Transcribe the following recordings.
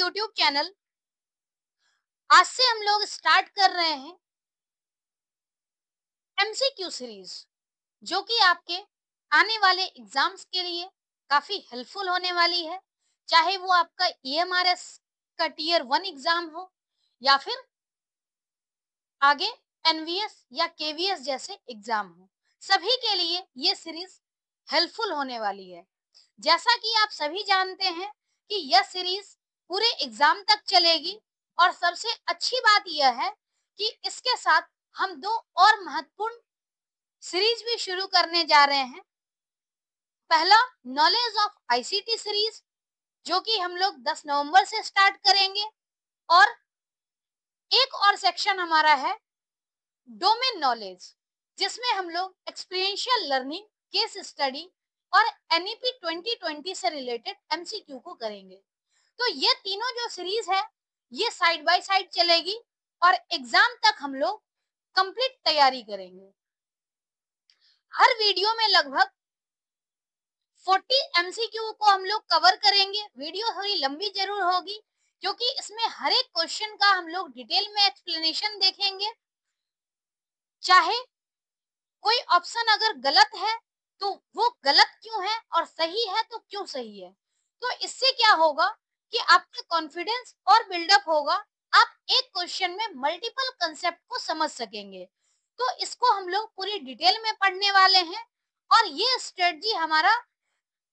YouTube channel. आज से हम लोग स्टार्ट कर रहे हैं एमसीक्यू सीरीज, जो कि आपके आने वाले एग्जाम्स के लिए काफी हेल्पफुल होने वाली है। चाहे वो आपका ईएमआरएस का टीयर 1 एग्जाम हो या फिर आगे एनवीएस या केवीएस जैसे एग्जाम हो, सभी के लिए ये सीरीज हेल्पफुल होने वाली है। जैसा कि आप सभी जानते हैं कि यह सीरीज पूरे एग्जाम तक चलेगी, और सबसे अच्छी बात यह है कि इसके साथ हम दो और महत्वपूर्ण सीरीज भी शुरू करने जा रहे हैं। पहला, नॉलेज ऑफ आईसीटी सीरीज, जो कि हम लोग 10 नवंबर से स्टार्ट करेंगे। और एक और सेक्शन हमारा है डोमेन नॉलेज, जिसमें हम लोग एक्सपीरियंशियल लर्निंग, केस स्टडी और एनईपी 2020 से रिलेटेड एमसीक्यू को करेंगे। तो ये तीनों जो सीरीज है, ये साइड बाय साइड चलेगी और एग्जाम तक हम लोग कंप्लीट तैयारी करेंगे। हर वीडियो में लगभग 40 एमसीक्यू को हम लोग कवर करेंगे। वीडियो थोड़ी लंबी जरूर होगी, क्योंकि इसमें हर एक क्वेश्चन का हम लोग डिटेल में एक्सप्लेनेशन देखेंगे। चाहे कोई ऑप्शन अगर गलत है तो वो गलत क्यों है, और सही है तो क्यों सही है। तो इससे क्या होगा कि आपका कॉन्फिडेंस और बिल्डअप होगा। आप एक क्वेश्चन में मल्टीपल कंसेप्ट को समझ सकेंगे। तो इसको हम लोग पूरी डिटेल में पढ़ने वाले हैं, और ये स्ट्रेटजी हमारा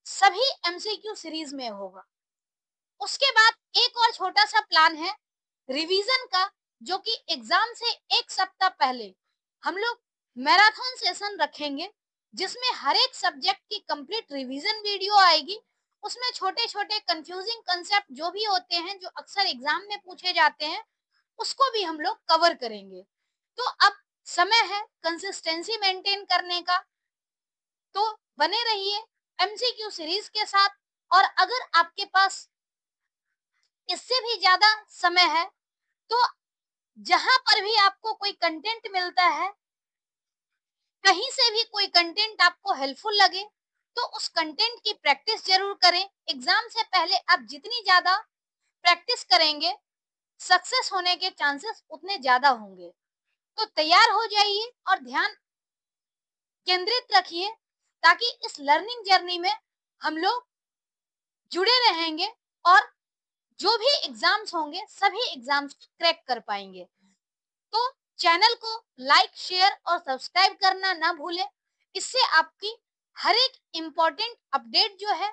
सभी एमसीक्यू सीरीज में होगा। उसके बाद एक और छोटा सा प्लान है रिवीजन का, जो कि एग्जाम से एक सप्ताह पहले हम लोग मैराथन सेशन रखेंगे, जिसमें हर एक सब्जेक्ट की कंप्लीट रिवीजन वीडियो आएगी। उसमें छोटे छोटे कंफ्यूजिंग कंसेप्ट जो भी होते हैं, जो अक्सर एग्जाम में पूछे जाते हैं, उसको भी हम लोग कवर करेंगे। तो अब समय है कंसिस्टेंसी मेंटेन करने का। तो बने रहिए एमसीक्यू सीरीज के साथ। और अगर आपके पास इससे भी ज्यादा समय है, तो जहां पर भी आपको कोई कंटेंट मिलता है, कहीं से भी कोई कंटेंट आपको हेल्पफुल लगे, तो उस कंटेंट की प्रैक्टिस जरूर करें। एग्जाम से पहले आप जितनी ज्यादा प्रैक्टिस करेंगे, सक्सेस होने के चांसेस उतने ज्यादा होंगे। तो तैयार हो जाइए और ध्यान केंद्रित रखिए, ताकि इस लर्निंग जर्नी में हम लोग जुड़े रहेंगे और जो भी एग्जाम्स होंगे, सभी एग्जाम्स को क्रैक कर पाएंगे। तो चैनल को लाइक, शेयर और सब्सक्राइब करना ना भूलें। इससे आपकी हर एक इम्पोर्टेंट अपडेट जो है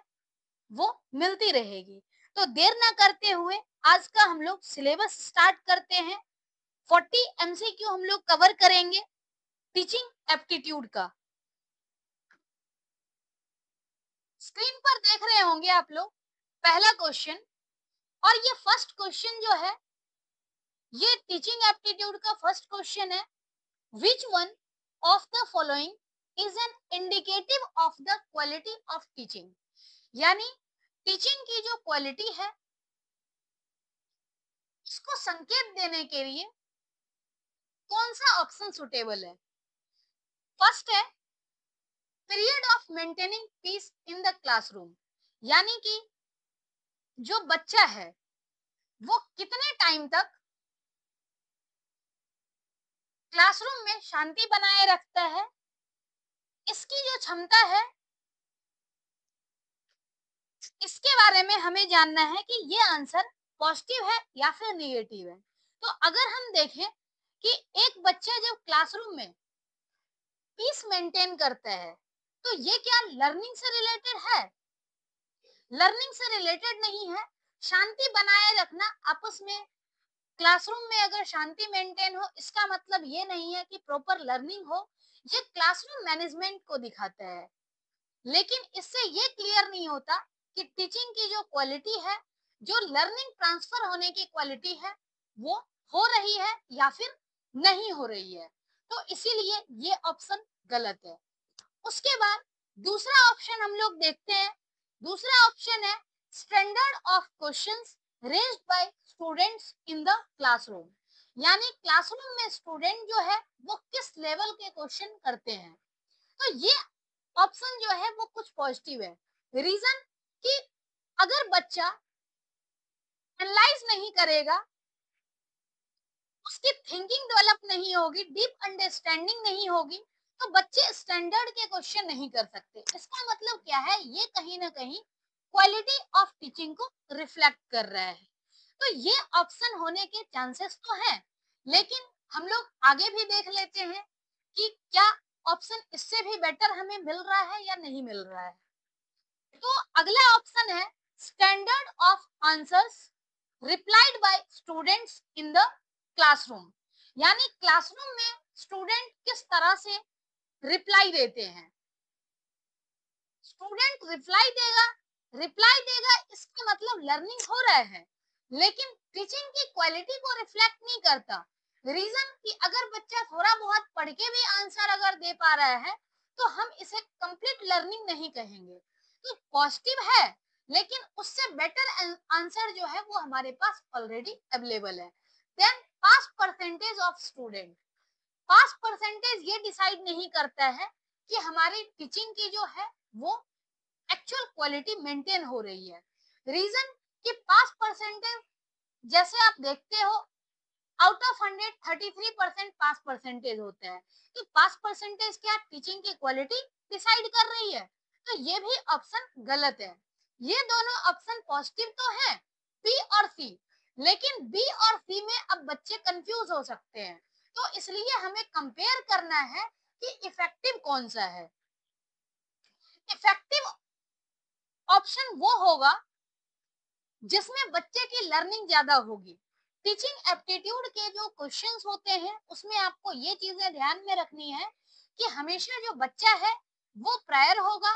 वो मिलती रहेगी। तो देर ना करते हुए आज का हम लोग सिलेबस स्टार्ट करते हैं। 40 एमसीक्यू हम लोग कवर करेंगे टीचिंग एप्टीट्यूड का। स्क्रीन पर देख रहे होंगे आप लोग पहला क्वेश्चन। और ये फर्स्ट क्वेश्चन जो है, ये टीचिंग एप्टीट्यूड का फर्स्ट क्वेश्चन है। Which one of the following is an indicative of the quality of teaching? यानी टीचिंग की जो क्वालिटी है, इसको संकेत देने के लिए कौन सा ऑप्शन सुटेबल है। फर्स्ट है period of maintaining peace in the classroom, यानी कि जो बच्चा है वो कितने टाइम तक क्लासरूम में शांति बनाए रखता है, इसकी जो क्षमता है, इसके बारे में हमें जानना है कि ये आंसर पॉजिटिव है या फिर नेगेटिव है। तो अगर हम देखें कि एक बच्चा जब क्लासरूम में पीस मेंटेन करता है, तो ये क्या लर्निंग से रिलेटेड है? लर्निंग से रिलेटेड नहीं है। शांति बनाए रखना आपस में, क्लासरूम में अगर शांति मेंटेन हो, इसका मतलब ये नहीं है कि प्रॉपर लर्निंग हो। ये क्लासरूम मैनेजमेंट को दिखाता है, लेकिन इससे ये क्लियर नहीं होता कि टीचिंग की जो क्वालिटी है, जो लर्निंग ट्रांसफर होने की क्वालिटी है, वो हो रही है या फिर नहीं हो रही है। तो इसीलिए ये ऑप्शन गलत है। उसके बाद दूसरा ऑप्शन हम लोग देखते हैं। दूसरा ऑप्शन है standard of questions raised bye students in the classroom, यानी क्लासरूम में स्टूडेंट जो है वो किस लेवल के क्वेश्चन करते हैं। तो ये ऑप्शन जो है वो कुछ पॉजिटिव है। रीजन कि अगर बच्चा एनालाइज नहीं करेगा, उसकी थिंकिंग डेवलप नहीं होगी, डीप अंडरस्टैंडिंग नहीं होगी, तो बच्चे स्टैंडर्ड के क्वेश्चन नहीं कर सकते। इसका मतलब क्या है, ये कहीं ना कहीं क्वालिटी ऑफ टीचिंग को रिफ्लेक्ट कर रहा है। तो ये ऑप्शन होने के चांसेस तो हैं, लेकिन हम लोग आगे भी देख लेते हैं कि क्या ऑप्शन इससे भी बेटर हमें मिल रहा है या नहीं मिल रहा है। तो अगला ऑप्शन है standard of answers replied by students in the classroom. यानी क्लासरूम में स्टूडेंट किस तरह से रिप्लाई देते हैं। स्टूडेंट रिप्लाई देगा इसका मतलब लर्निंग हो रहा है, लेकिन टीचिंग की क्वालिटी को रिफ्लेक्ट नहीं करता। रीजन कि अगर बच्चा थोड़ा बहुत पढ़ के भी आंसर अगर दे पा रहा है तो हम इसे कंप्लीट लर्निंग नहीं कहेंगे। तो पॉजिटिव है, लेकिन उससे बेटर आंसर जो है वो हमारे पास ऑलरेडी अवेलेबल है। Then pass percentage of student, pass percentage ये डिसाइड नहीं करता है कि हमारी टीचिंग की जो है वो एक्चुअल क्वालिटी मेंटेन हो रही है। रीजन कि पास परसेंटेज जैसे आप देखते हो आउट ऑफ 100 33% पास परसेंटेज होता है। तो पास परसेंटेज क्या टीचिंग की क्वालिटी डिसाइड कर रही है? तो ये भी ऑप्शन गलत है। ये दोनों ऑप्शन पॉजिटिव तो है, बी और सी, लेकिन बी और सी में अब बच्चे कंफ्यूज हो सकते हैं। तो इसलिए हमें कंपेयर करना है कि इफेक्टिव कौन सा है। इफेक्टिव ऑप्शन वो होगा जिसमें बच्चे की लर्निंग ज्यादा होगी। टीचिंग एप्टीट्यूड के जो क्वेश्चंस होते हैं उसमें आपको ये चीजें ध्यान में रखनी है कि हमेशा जो बच्चा है वो प्रायर होगा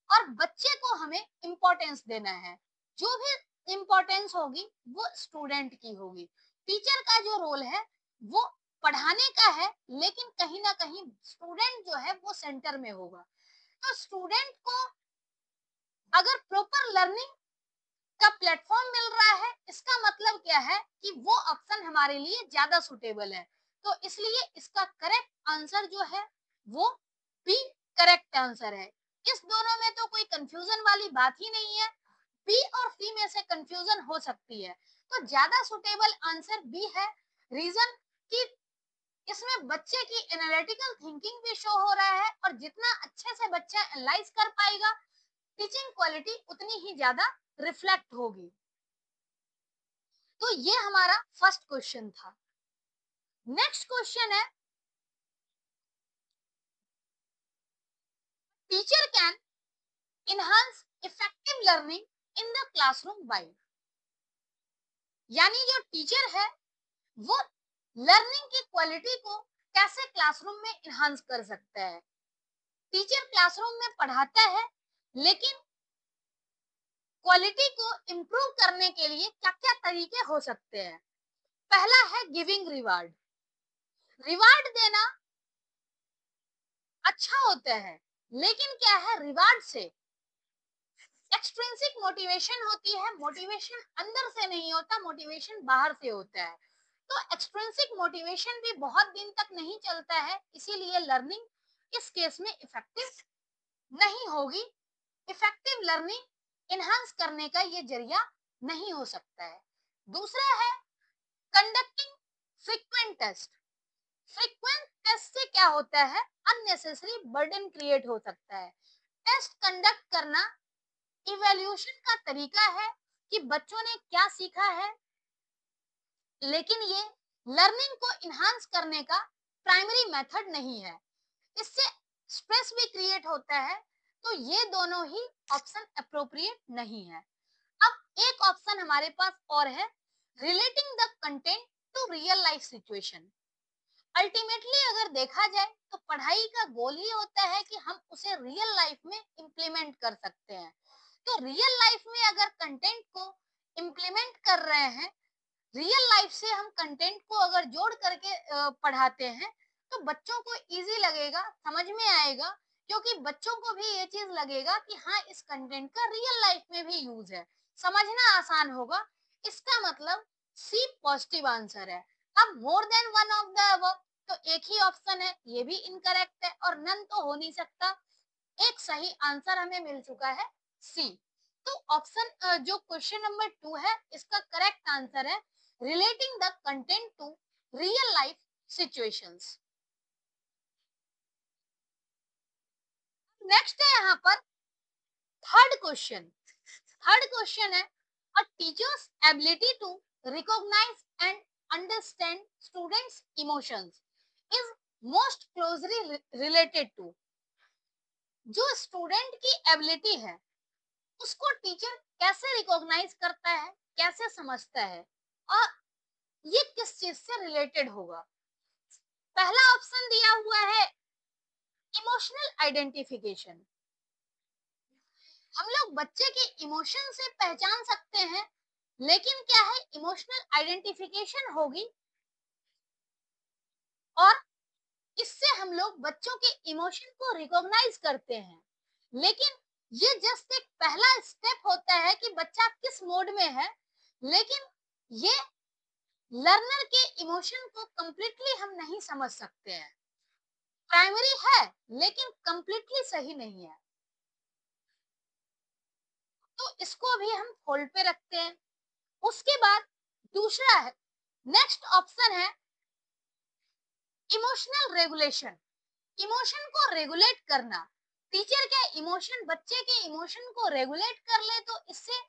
और बच्चे को हमें इम्पोर्टेंस देना है। जो भी इम्पोर्टेंस होगी वो स्टूडेंट की होगी। टीचर का जो रोल है वो पढ़ाने का है, लेकिन कहीं ना कहीं स्टूडेंट जो है वो सेंटर में होगा। तो स्टूडेंट को अगर प्रॉपर लर्निंग का प्लेटफॉर्म मिल रहा है, इसका मतलब क्या है कि वो ऑप्शन हमारे लिए ज्यादा सुटेबल है। तो इसलिए इसका करेक्ट आंसर जो है वो बी करेक्ट आंसर है। इस दोनों में तो कोई कंफ्यूजन वाली बात ही नहीं है। बी और सी में से कंफ्यूजन हो सकती है, तो ज्यादा सुटेबल आंसर बी है। रीजन कि इसमें बच्चे की एनालिटिकल थिंकिंग भी शो हो रहा है, और जितना अच्छे से बच्चा एनालाइज कर पाएगा टीचिंग क्वालिटी उतनी ही ज्यादा रिफ्लेक्ट होगी। तो ये हमारा फर्स्ट क्वेश्चन था। नेक्स्ट क्वेश्चन है teacher can enhance effective learning in the classroom by. यानी जो टीचर है वो लर्निंग की क्वालिटी को कैसे क्लासरूम में इनहांस कर सकता है। टीचर क्लासरूम में पढ़ाता है, लेकिन क्वालिटी को इम्प्रूव करने के लिए क्या क्या तरीके हो सकते हैं। पहला है गिविंग रिवार्ड। रिवार्ड देना अच्छा होता है, लेकिन क्या है रिवार्ड से एक्सट्रिंसिक मोटिवेशन होती है। मोटिवेशन अंदर से नहीं होता, मोटिवेशन बाहर से होता है। तो एक्सट्रिंसिक मोटिवेशन भी बहुत दिन तक नहीं चलता है, इसीलिए लर्निंग इस केस में इफेक्टिव नहीं होगी। इफेक्टिव लर्निंग इनहांस करने का ये जरिया नहीं हो सकता है। दूसरा है conducting frequent test. Frequent test से क्या होता है, अननेसेसरी बर्डन क्रिएट हो सकता है। टेस्ट कंडक्ट करना इवैल्यूएशन का तरीका है कि बच्चों ने क्या सीखा है, लेकिन ये लर्निंग को इनहांस करने का प्राइमरी मेथड नहीं है। इससे स्ट्रेस भी क्रिएट होता है। तो ये दोनों ही ऑप्शन अप्रोप्रिएट नहीं है। अब एक ऑप्शन हमारे पास और है relating the content to real life situation. Ultimately अगर देखा जाए तो पढ़ाई का गोल ही होता है कि हम उसे रियल लाइफ में इम्प्लीमेंट कर सकते हैं। तो रियल लाइफ में अगर कंटेंट को इम्प्लीमेंट कर रहे हैं, रियल लाइफ से हम कंटेंट को अगर जोड़ करके पढ़ाते हैं, तो बच्चों को इजी लगेगा, समझ में आएगा, क्योंकि बच्चों को भी ये चीज लगेगा कि हाँ इस कंटेंट का रियल लाइफ में भी यूज है, समझना आसान होगा। इसका मतलब सी पॉजिटिव आंसर है। अब more than one of the above, तो एक ही ऑप्शन है, ये भी इनकरेक्ट है और नन तो हो नहीं सकता। एक सही आंसर हमें मिल चुका है सी। तो ऑप्शन जो क्वेश्चन नंबर 2 है इसका करेक्ट आंसर है relating the content to real life situations. Next है यहाँ पर थर्ड क्वेश्चन। थर्ड क्वेश्चन है a teacher's ability to recognize and understand students emotions is most closely related to. जो student की ability है उसको टीचर कैसे रिकॉग्नाइज करता है, कैसे समझता है, और ये किस चीज से रिलेटेड होगा। पहला ऑप्शन दिया हुआ है इमोशनल आइडेंटिफिकेशन। हम लोग बच्चे के इमोशन से पहचान सकते हैं, लेकिन क्या है इमोशनल आइडेंटिफिकेशन होगी और इससे हम लोग बच्चों के इमोशन को रिकॉग्नाइज करते हैं। लेकिन ये जस्ट एक पहला स्टेप होता है कि बच्चा किस मोड में है, लेकिन ये लर्नर के इमोशन को कंप्लीटली हम नहीं समझ सकते हैं। प्राइमरी है लेकिन कंप्लीटली सही नहीं है, तो इसको भी हम होल्ड पे रखते हैं। उसके बाद दूसरा है, नेक्स्ट ऑप्शन है इमोशनल रेगुलेशन। इमोशन को रेगुलेट करना। टीचर के इमोशन बच्चे के इमोशन को रेगुलेट कर ले तो इससे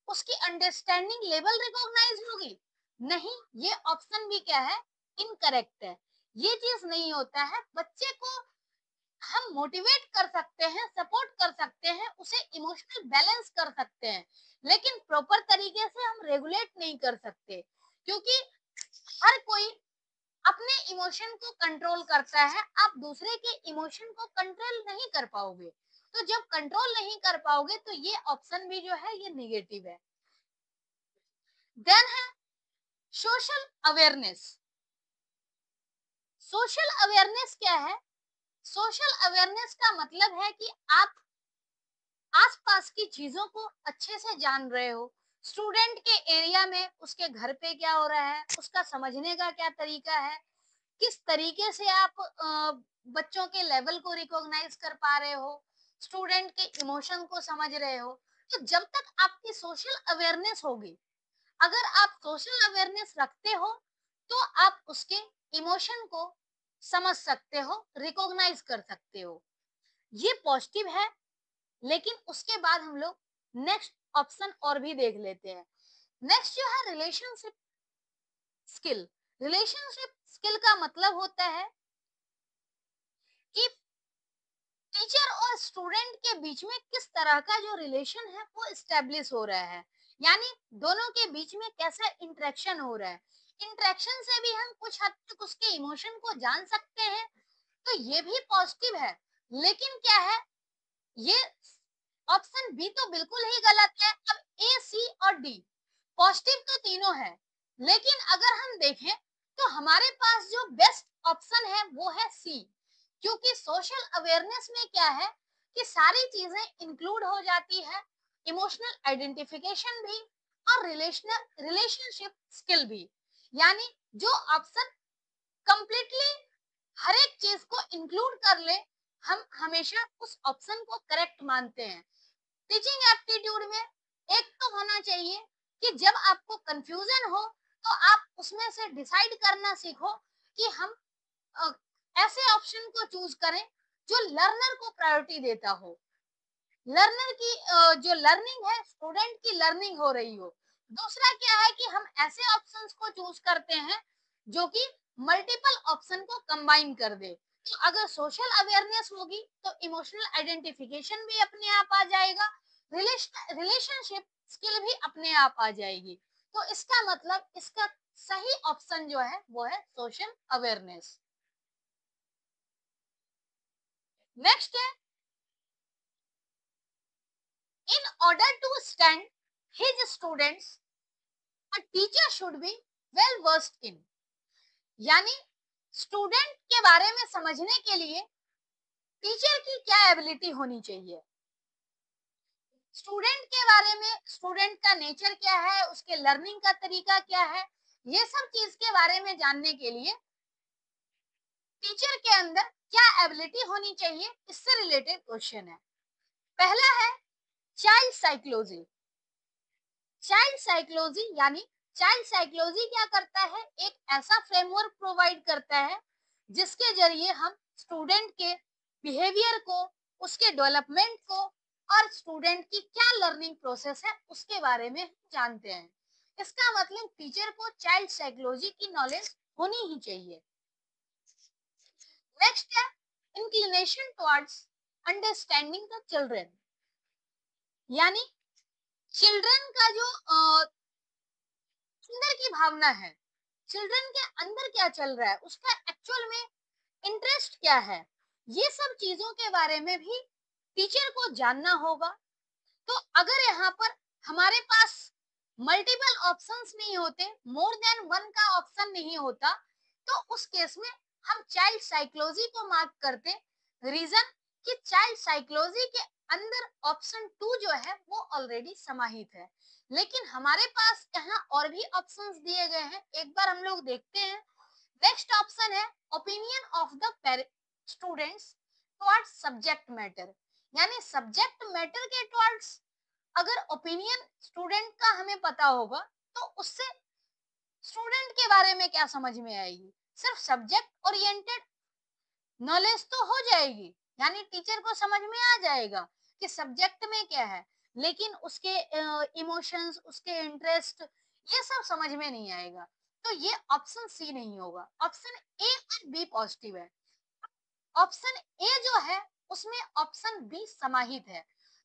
उसकी अंडरस्टैंडिंग लेवल रिकॉग्नाइज होगी। नहीं, ये ऑप्शन भी क्या है इनकरेक्ट है। ये चीज नहीं होता है। बच्चे को हम मोटिवेट कर सकते हैं, सपोर्ट कर सकते हैं, उसे इमोशनल बैलेंस कर सकते हैं, लेकिन प्रॉपर तरीके से हम रेगुलेट नहीं कर सकते, क्योंकि हर कोई अपने इमोशन को कंट्रोल करता है। आप दूसरे के इमोशन को कंट्रोल नहीं कर पाओगे, तो जब कंट्रोल नहीं कर पाओगे तो ये ऑप्शन भी जो है ये निगेटिव है। देन है सोशल अवेयरनेस। सोशल अवेयरनेस क्या है? सोशल अवेयरनेस का मतलब है कि आप आसपास की चीजों को अच्छे से जान रहे हो। स्टूडेंट के एरिया में उसके घर पे क्या हो रहा है, उसका समझने का क्या तरीका है, किस तरीके से आप बच्चों के लेवल को रिकॉग्नाइज कर पा रहे हो, स्टूडेंट के इमोशन को समझ रहे हो। तो जब तक आपकी सोशल अवेयरनेस होगी, अगर आप सोशल अवेयरनेस रखते हो तो आप उसके इमोशन को समझ सकते हो, रिकॉग्नाइज कर सकते हो। ये पॉजिटिव है। लेकिन उसके बाद हम लोग नेक्स्ट ऑप्शन और भी देख लेते हैं। नेक्स्ट जो है रिलेशनशिप स्किल। रिलेशनशिप स्किल का मतलब होता है कि टीचर और स्टूडेंट के बीच में किस तरह का जो रिलेशन है वो एस्टेब्लिश हो रहा है, यानी दोनों के बीच में कैसा इंटरेक्शन हो रहा है। इंटरेक्शन से भी हम कुछ हद तक उसके इमोशन को जान सकते हैं, तो ये भी पॉजिटिव है। लेकिन क्या है, ये ऑप्शन बी तो बिल्कुल ही गलत है। अब ए, सी और डी पॉजिटिव तो तीनों है, लेकिन अगर हम देखें तो हमारे पास जो बेस्ट ऑप्शन है वो है सी, क्योंकि सोशल अवेयरनेस में क्या है कि सारी चीजें इंक्लूड हो जाती है, इमोशनल आइडेंटिफिकेशन भी और रिलेशनशिप स्किल भी। यानी जो ऑप्शन कंप्लीटली हर एक चीज को इंक्लूड कर ले, हम हमेशा उस ऑप्शन को करेक्ट मानते हैं। टीचिंग एप्टीट्यूड में एक तो होना चाहिए कि जब आपको कंफ्यूजन हो तो आप उसमें से डिसाइड करना सीखो कि हम अ, ऐसे ऑप्शन को चूज करें जो लर्नर को प्रायोरिटी देता हो, लर्नर की जो लर्निंग है, स्टूडेंट की लर्निंग हो रही हो। दूसरा क्या है कि हम ऐसे ऑप्शंस को चूज करते हैं जो कि मल्टीपल ऑप्शन को कंबाइन कर दे। तो अगर सोशल अवेयरनेस होगी तो इमोशनल आइडेंटिफिकेशन भी अपने आप आ जाएगा, रिलेशनशिप स्किल भी अपने आप आ जाएगी। तो इसका मतलब इसका सही ऑप्शन जो है वो है सोशल अवेयरनेस। नेक्स्ट है in order to stand his students a teacher should be well versed in। यानी स्टूडेंट के बारे में समझने के लिए टीचर की क्या एबिलिटी होनी चाहिए, स्टूडेंट के बारे में, स्टूडेंट का नेचर क्या है, उसके लर्निंग का तरीका क्या है, ये सब चीज के बारे में जानने के लिए टीचर के अंदर क्या एबिलिटी होनी चाहिए, इससे रिलेटेड क्वेश्चन है। पहला है चाइल्ड साइकोलॉजी। चाइल्ड साइकोलॉजी यानी चाइल्ड साइकोलॉजी क्या करता है, एक ऐसा फ्रेमवर्क प्रोवाइड करता है जिसके जरिए हम स्टूडेंट के बिहेवियर को, उसके डेवलपमेंट को और स्टूडेंट की क्या लर्निंग प्रोसेस है उसके बारे में जानते हैं। इसका मतलब टीचर को चाइल्ड साइकोलॉजी की नॉलेज होनी ही चाहिए। नेक्स्ट है inclination towards understanding the children, यानी चिल्ड्रन का जो अंदर की भावना है, चिल्ड्रन के अंदर क्या चल रहा है, उसका एक्चुअल में इंटरेस्ट क्या है, ये सब चीजों के बारे में भी टीचर को जानना होगा। तो अगर यहाँ पर हमारे पास मल्टीपल ऑप्शंस नहीं होते, मोर देन वन का ऑप्शन नहीं होता, तो उस केस में हम चाइल्ड साइकोलॉजी को मार्क करते। रीजन कि चाइल्ड साइकोलॉजी के अंदर ऑप्शन 2 जो है वो ऑलरेडी समाहित है, लेकिन हमारे पास यहाँ और भी ऑप्शंस दिए गए हैं, एक बार हम लोग देखते हैं। नेक्स्ट ऑप्शन है opinion of the students towards subject matter, यानी सब्जेक्ट मैटर के टुवर्ड्स अगर ओपिनियन स्टूडेंट का हमें पता होगा तो उससे स्टूडेंट के बारे में क्या समझ में आएगी, सिर्फ सब्जेक्ट ओरिएंटेड नॉलेज तो हो जाएगी, यानी टीचर को समझ में आ जाएगा कि सब्जेक्ट में क्या है, लेकिन उसके इमोशंस, उसके इंटरेस्ट, ये सब समझ में नहीं आएगा। तो ये ऑप्शन सी नहीं होगा, ऑप्शन ए और बी पॉजिटिव है। ऑप्शन ए जो है उसमें ऑप्शन बी समाहित है।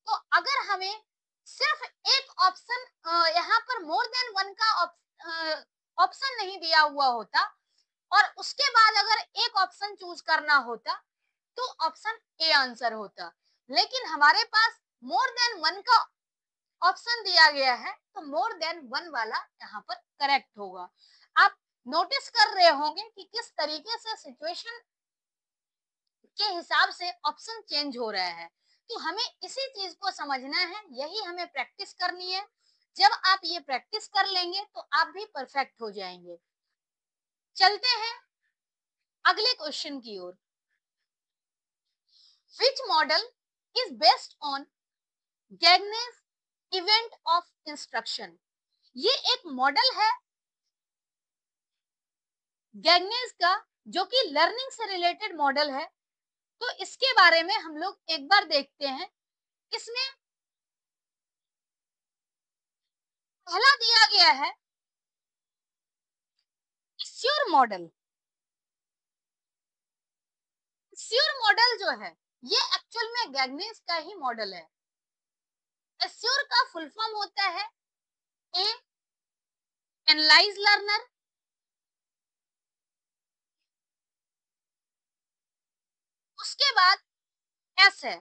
तो अगर हमें सिर्फ एक ऑप्शन यहाँ पर मोर देन वन का ऑप्शन नहीं दिया हुआ होता और उसके बाद अगर एक ऑप्शन चूज करना होता तो ऑप्शन ए आंसर होता, लेकिन हमारे पास मोर देन वन का ऑप्शन दिया गया है तो मोर देन वन वाला यहाँ पर करेक्ट होगा। आप नोटिस कर रहे होंगे कि किस तरीके से सिचुएशन के हिसाब से ऑप्शन चेंज हो रहा है। तो हमें इसी चीज को समझना है, यही हमें प्रैक्टिस करनी है। जब आप ये प्रैक्टिस कर लेंगे तो आप भी परफेक्ट हो जाएंगे। चलते हैं अगले क्वेश्चन की ओर। Which model is based on Gagne's event of instruction? ये एक मॉडल है गैगनेस का जो कि लर्निंग से रिलेटेड मॉडल है। तो इसके बारे में हम लोग एक बार देखते हैं। इसमें पहला दिया गया है स्योर मॉडल। स्योर मॉडल जो है ये एक्चुअल में गैगनेस का ही मॉडल है। स्योर का फुल फॉर्म होता है ए एनालाइज लर्नर, उसके बाद एस है,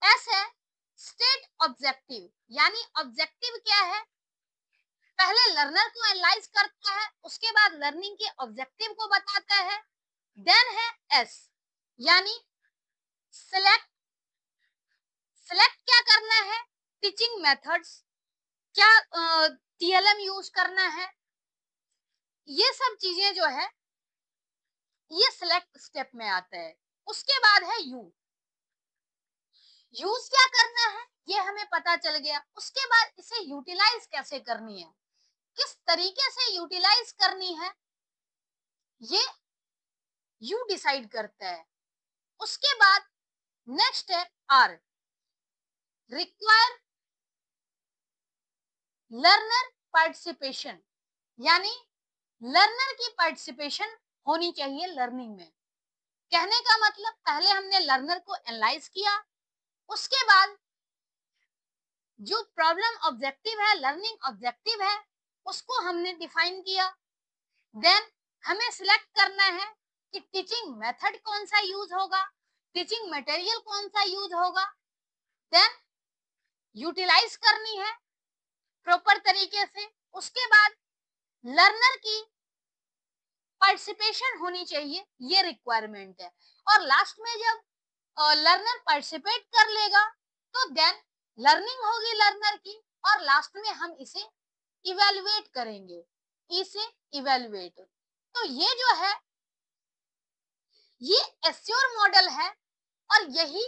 एस है स्टेट ऑब्जेक्टिव, यानी ऑब्जेक्टिव क्या है, पहले लर्नर को एनालाइज करता है, उसके बाद लर्निंग के ऑब्जेक्टिव को बताता है। देन है एस यानी सिलेक्ट, सिलेक्ट क्या करना है, टीचिंग मेथड्स, क्या टीएलएम यूज करना है, ये सब चीजें जो है ये सिलेक्ट स्टेप में आता है। उसके बाद है यू, यूज क्या करना है ये हमें पता चल गया। उसके बाद इसे यूटिलाइज कैसे करनी है, किस तरीके से यूटिलाइज करनी है, ये यू डिसाइड करता है। उसके बाद नेक्स्ट है आर, रिक्वायर लर्नर पार्टिसिपेशन, यानी लर्नर की पार्टिसिपेशन होनी चाहिए लर्निंग में। कहने का मतलब पहले हमने लर्नर को एनालाइज किया, उसके बाद जो प्रॉब्लम ऑब्जेक्टिव है, लर्निंग ऑब्जेक्टिव है, उसको हमने डिफाइन किया। देन हमें सिलेक्ट करना है कि टीचिंग मेथड कौन सा यूज होगा, टीचिंग मटेरियल कौन सा यूज होगा। देन यूटिलाइज करनी है प्रॉपर तरीके से। उसके बाद लर्नर की पार्टिसिपेशन होनी चाहिए, ये रिक्वायरमेंट है। और लास्ट में जब लर्नर पार्टिसिपेट कर लेगा तो देन लर्निंग होगी लर्नर की, और लास्ट में हम इसे इवेलुएट करेंगे, इसे इवेलुएट। तो ये जो है ये एस्योर मॉडल है और यही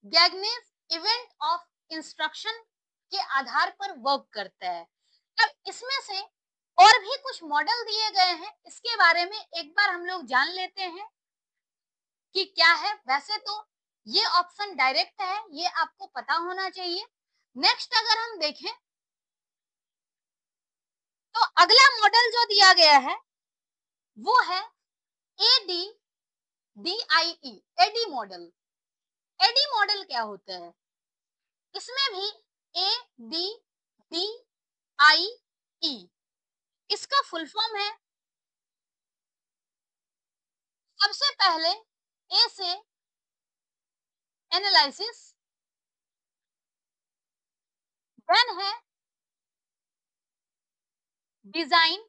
गैगनेस इवेंट ऑफ इंस्ट्रक्शन के आधार पर वर्क करता है। अब इसमें से और भी कुछ मॉडल दिए गए हैं, इसके बारे में एक बार हम लोग जान लेते हैं कि क्या है। वैसे तो ये ऑप्शन डायरेक्ट है, ये आपको पता होना चाहिए। नेक्स्ट अगर हम देखें तो अगला मॉडल जो दिया गया है वो है ADDIE DIE, ADDIE model. ADDIE model क्या होता है? इसमें भी ए डी डी आई ई, इसका फुल फॉर्म है सबसे पहले ए से एनालिसिस, देन है डिजाइन,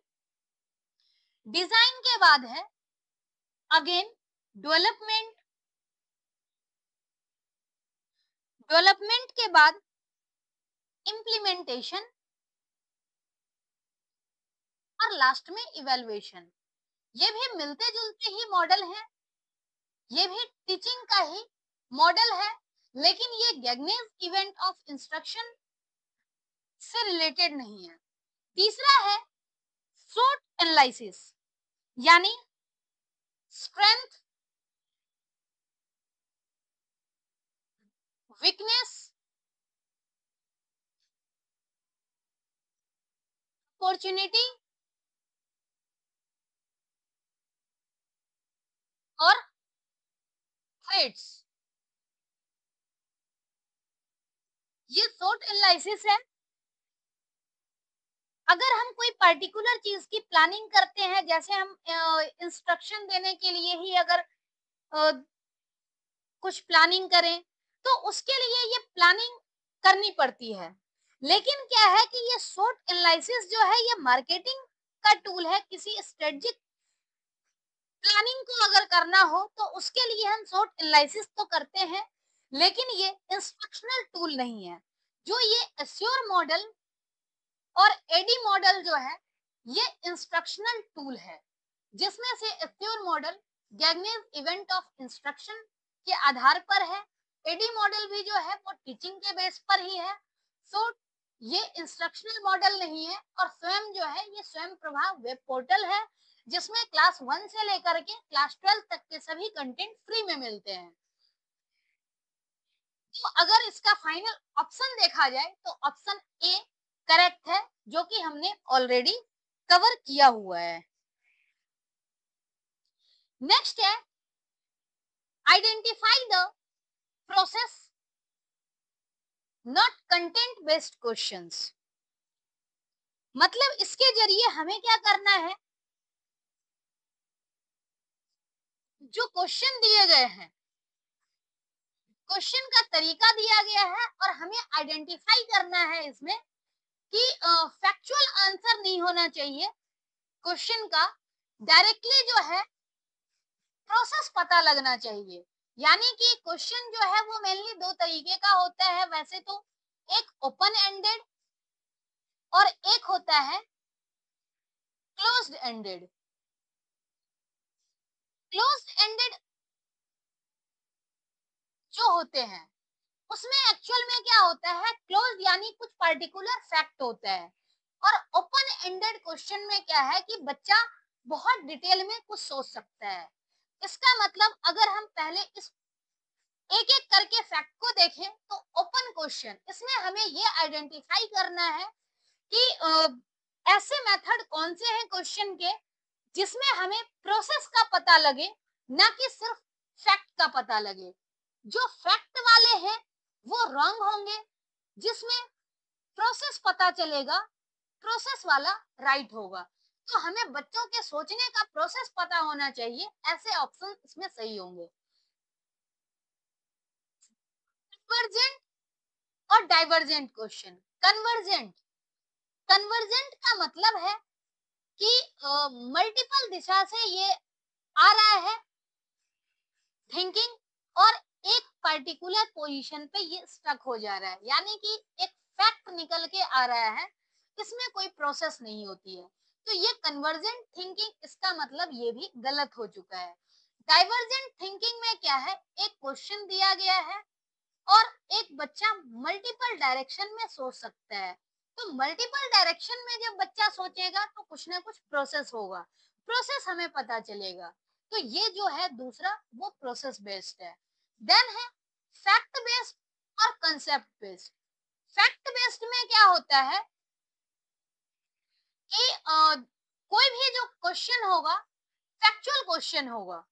डिजाइन के बाद है अगेन डेवलपमेंट, डेवलपमेंट के बाद इम्प्लीमेंटेशन और लास्ट में इवैल्यूएशन। ये भी मिलते जुलते ही मॉडल हैं, ये भी टीचिंग का ही मॉडल है, लेकिन ये गैगनेस इवेंट ऑफ इंस्ट्रक्शन से रिलेटेड नहीं है। तीसरा है SWOT एनालिसिस, यानी स्ट्रेंथ, वीकनेस, अपॉर्चुनिटी और थ्रेट्स। ये SWOT एनालिसिस है। अगर हम कोई पर्टिकुलर चीज की प्लानिंग करते हैं, जैसे हम इंस्ट्रक्शन देने के लिए ही अगर अ, कुछ प्लानिंग करें, तो उसके लिए ये प्लानिंग करनी पड़ती है। लेकिन क्या है कि ये SWOT एनालिसिस जो है ये मार्केटिंग का टूल है। किसी स्ट्रेटेजिक प्लानिंग को अगर करना हो तो उसके लिए हम SWOT एनालिसिस तो करते हैं, लेकिन ये इंस्ट्रक्शनल टूल नहीं है। जो ये एश्योर मॉडल और एडी मॉडल जो है ये इंस्ट्रक्शनल टूल है, जिसमें से ASSURE model Gagne's event of instruction के आधार पर है, एडी मॉडल भी जो है वो टीचिंग के बेस पर ही है। सो ये इंस्ट्रक्शनल मॉडल नहीं है। और स्वयं जो है ये स्वयं प्रभा वेब पोर्टल है, जिसमें क्लास 1 से लेकर के क्लास 12 तक के सभी कंटेंट फ्री में मिलते हैं। तो अगर इसका फाइनल ऑप्शन देखा जाए तो ऑप्शन ए करेक्ट है, जो कि हमने ऑलरेडी कवर किया हुआ है। नेक्स्ट है identify the process not content based questions. मतलब इसके जरिए हमें क्या करना है, जो क्वेश्चन दिए गए हैं, क्वेश्चन का तरीका दिया गया है और हमें आइडेंटिफाई करना है इसमें कि फैक्चुअल आंसर नहीं होना चाहिए क्वेश्चन का, डायरेक्टली जो है प्रोसेस पता लगना चाहिए। यानी कि क्वेश्चन जो है वो मेनली दो तरीके का होता है वैसे तो, एक ओपन एंडेड और एक होता है क्लोज्ड एंडेड। क्लोज्ड एंडेड जो होते हैं उसमें एक्चुअल में क्या होता है, क्लोज यानी कुछ पर्टिकुलर फैक्ट होता है, और ओपन एंडेड क्वेश्चन में क्या है कि बच्चा बहुत डिटेल में कुछ सोच सकता है। इसका मतलब अगर हम पहले इस एक एक करके फैक्ट को देखें तो ओपन क्वेश्चन, इसमें हमें ये आइडेंटिफाई करना है कि ऐसे मेथड कौन से हैं क्वेश्चन के जिसमें हमें प्रोसेस का पता लगे, ना कि सिर्फ फैक्ट का पता लगे। जो फैक्ट वाले हैं वो रॉन्ग होंगे, जिसमें प्रोसेस पता चलेगा प्रोसेस वाला राइट होगा। तो हमें बच्चों के सोचने का प्रोसेस पता होना चाहिए, ऐसे ऑप्शन इसमें सही होंगे। कन्वर्जेंट और डाइवर्जेंट क्वेश्चन। कन्वर्जेंट, कन्वर्जेंट का मतलब है कि मल्टीपल दिशा से ये आ रहा है थिंकिंग, और एक पर्टिकुलर पोजीशन पे ये स्टक हो जा रहा है, यानी कि एक फैक्ट निकल के आ रहा है, इसमें कोई प्रोसेस नहीं होती है। तो ये कन्वर्जेंट थिंकिंग, इसका मतलब ये भी गलत हो चुका है। डाइवर्जेंट थिंकिंग में क्या है, एक क्वेश्चन दिया गया है और एक बच्चा मल्टीपल डायरेक्शन में सोच सकता है। तो मल्टीपल डायरेक्शन में जब बच्चा सोचेगा तो कुछ ना कुछ प्रोसेस होगा, प्रोसेस हमें पता चलेगा। तो ये जो है दूसरा वो प्रोसेस बेस्ड है। देन है फैक्ट बेस्ड और कंसेप्ट बेस्ड। फैक्ट बेस्ड में क्या होता है कि कोई भी जो क्वेश्चन होगा फैक्चुअल क्वेश्चन होगा।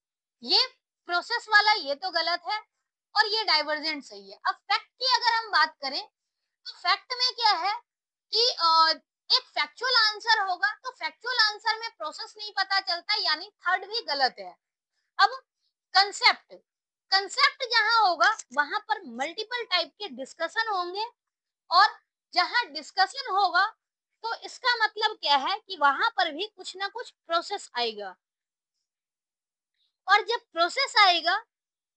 ये प्रोसेस वाला ये तो गलत है और ये डाइवर्जेंट सही है। अब फैक्ट की अगर हम बात करें तो फैक्ट में क्या है कि एक फैक्चुअल आंसर होगा तो फैक्चुअल आंसर में प्रोसेस नहीं पता चलता, यानी थर्ड भी गलत है। अब कंसेप्ट, कंसेप्ट जहां होगा वहां पर मल्टीपल टाइप के डिस्कशन होंगे, और जहां डिस्कशन होगा तो इसका मतलब क्या है कि वहां पर भी कुछ ना कुछ प्रोसेस आएगा, और जब प्रोसेस आएगा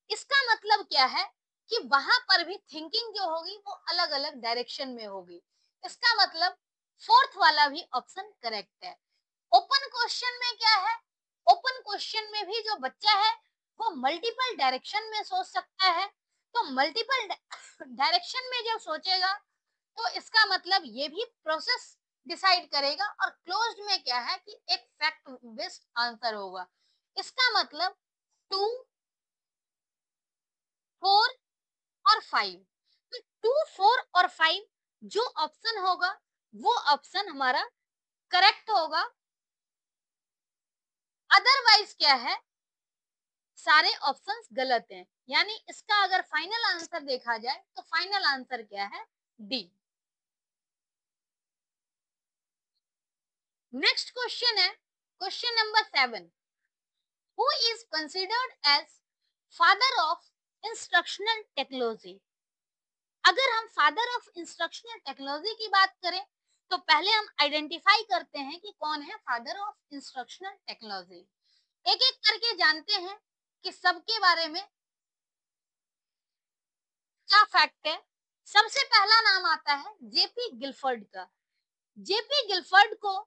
इसका मतलब क्या है कि वहां पर भी थिंकिंग जो होगी वो अलग अलग डायरेक्शन में होगी। इसका मतलब फोर्थ वाला भी ऑप्शन करेक्ट है। ओपन क्वेश्चन में क्या है, ओपन क्वेश्चन में भी जो बच्चा है वो मल्टीपल डायरेक्शन में सोच सकता है। तो मल्टीपल डायरेक्शन में जब सोचेगा तो इसका मतलब ये भी प्रोसेस डिसाइड करेगा, और क्लोज्ड में क्या है कि एक फैक्ट बेस्ड आंसर होगा। इसका मतलब 2, 4 और 5। तो 2, 4 और 5 जो ऑप्शन होगा वो ऑप्शन हमारा करेक्ट होगा। अदरवाइज क्या है, सारे ऑप्शंस गलत हैं। यानी इसका अगर फाइनल आंसर देखा जाए तो फाइनल आंसर क्या है, डी। नेक्स्ट क्वेश्चन है question number 7। Who is considered as father of instructional technology. अगर हम फादर ऑफ इंस्ट्रक्शनल टेक्नोलॉजी की बात करें तो पहले हम आइडेंटिफाई करते हैं कि कौन है फादर ऑफ इंस्ट्रक्शनल टेक्नोलॉजी। एक एक करके जानते हैं कि सबके बारे में क्या फैक्ट है। सबसे पहला नाम आता है जेपी गिलफर्ड का। जेपी गिलफर्ड को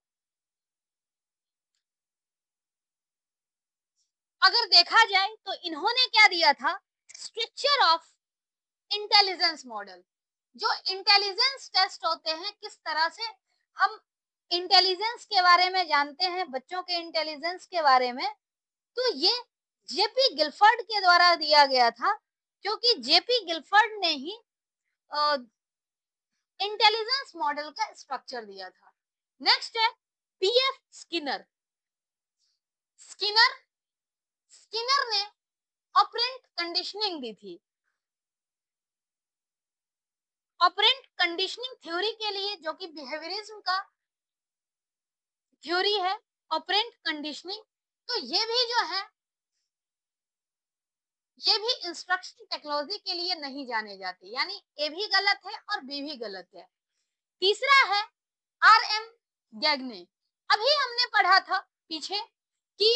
अगर देखा जाए तो इन्होंने क्या दिया था, स्ट्रक्चर ऑफ इंटेलिजेंस मॉडल। जो इंटेलिजेंस टेस्ट होते हैं, किस तरह से हम इंटेलिजेंस के बारे में जानते हैं, बच्चों के इंटेलिजेंस के बारे में, तो ये जेपी गिलफर्ड के द्वारा दिया गया था, क्योंकि जेपी गिलफर्ड ने ही इंटेलिजेंस मॉडल का स्ट्रक्चर दिया था। नेक्स्ट है पीएफ स्किनर। स्किनर स्किनर ने ऑपरेंट कंडीशनिंग दी थी। ऑपरेंट कंडीशनिंग थ्योरी के लिए, जो कि बिहेवियरिज्म का थ्योरी है, ऑपरेंट कंडीशनिंग, तो ये भी जो है ये भी इंस्ट्रक्शन टेक्नोलॉजी के लिए नहीं जाने जाते, यानी ए भी गलत है और बी भी गलत है। तीसरा है आर एम गैगने। अभी हमने पढ़ा था पीछे कि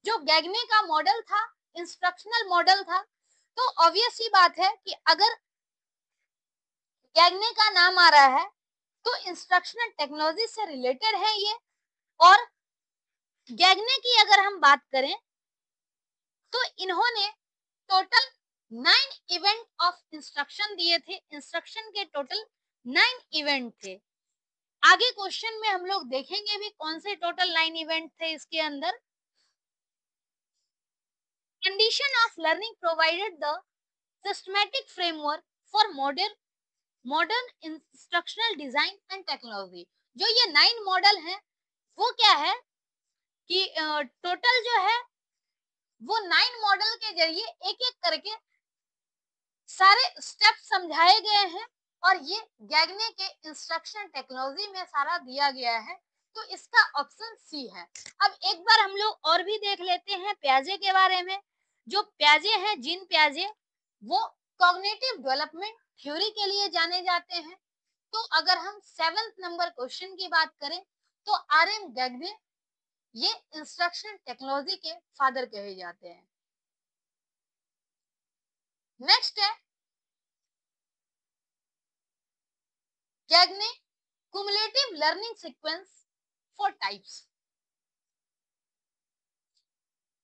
जो गैगने का मॉडल था इंस्ट्रक्शनल मॉडल था, तो ऑब्वियस सी बात है कि अगर गैगने का नाम आ रहा है तो इंस्ट्रक्शनल टेक्नोलॉजी से रिलेटेड है ये। और गैगने की अगर हम बात करें तो इन्होंने टोटल 9 इवेंट ऑफ इंस्ट्रक्शन दिए थे। इंस्ट्रक्शन के टोटल 9 इवेंट थे। आगे क्वेश्चन में हम लोग देखेंगे भी कौन से टोटल 9 इवेंट थे इसके अंदर। Condition of learning provided the systematic framework for modern instructional design and technology. जो ये 9 मॉडल हैं वो क्या है कि टोटल जो है वो 9 मॉडल के जरिए एक एक करके सारे स्टेप समझाए गए हैं, और ये गैगने के इंस्ट्रक्शन टेक्नोलॉजी में सारा दिया गया है। तो इसका ऑप्शन सी है। अब एक बार हम लोग और भी देख लेते हैं प्याजे के बारे में। जो प्याजे हैं, जीन प्याजे, वो कॉग्निटिव डेवलपमेंट थ्योरी के लिए जाने जाते हैं। तो अगर हम 7th नंबर क्वेश्चन की बात करें तो आर एम गैगने ये इंस्ट्रक्शन टेक्नोलॉजी के फादर कहे जाते हैं। नेक्स्ट है गैगने cumulative learning sequence for types।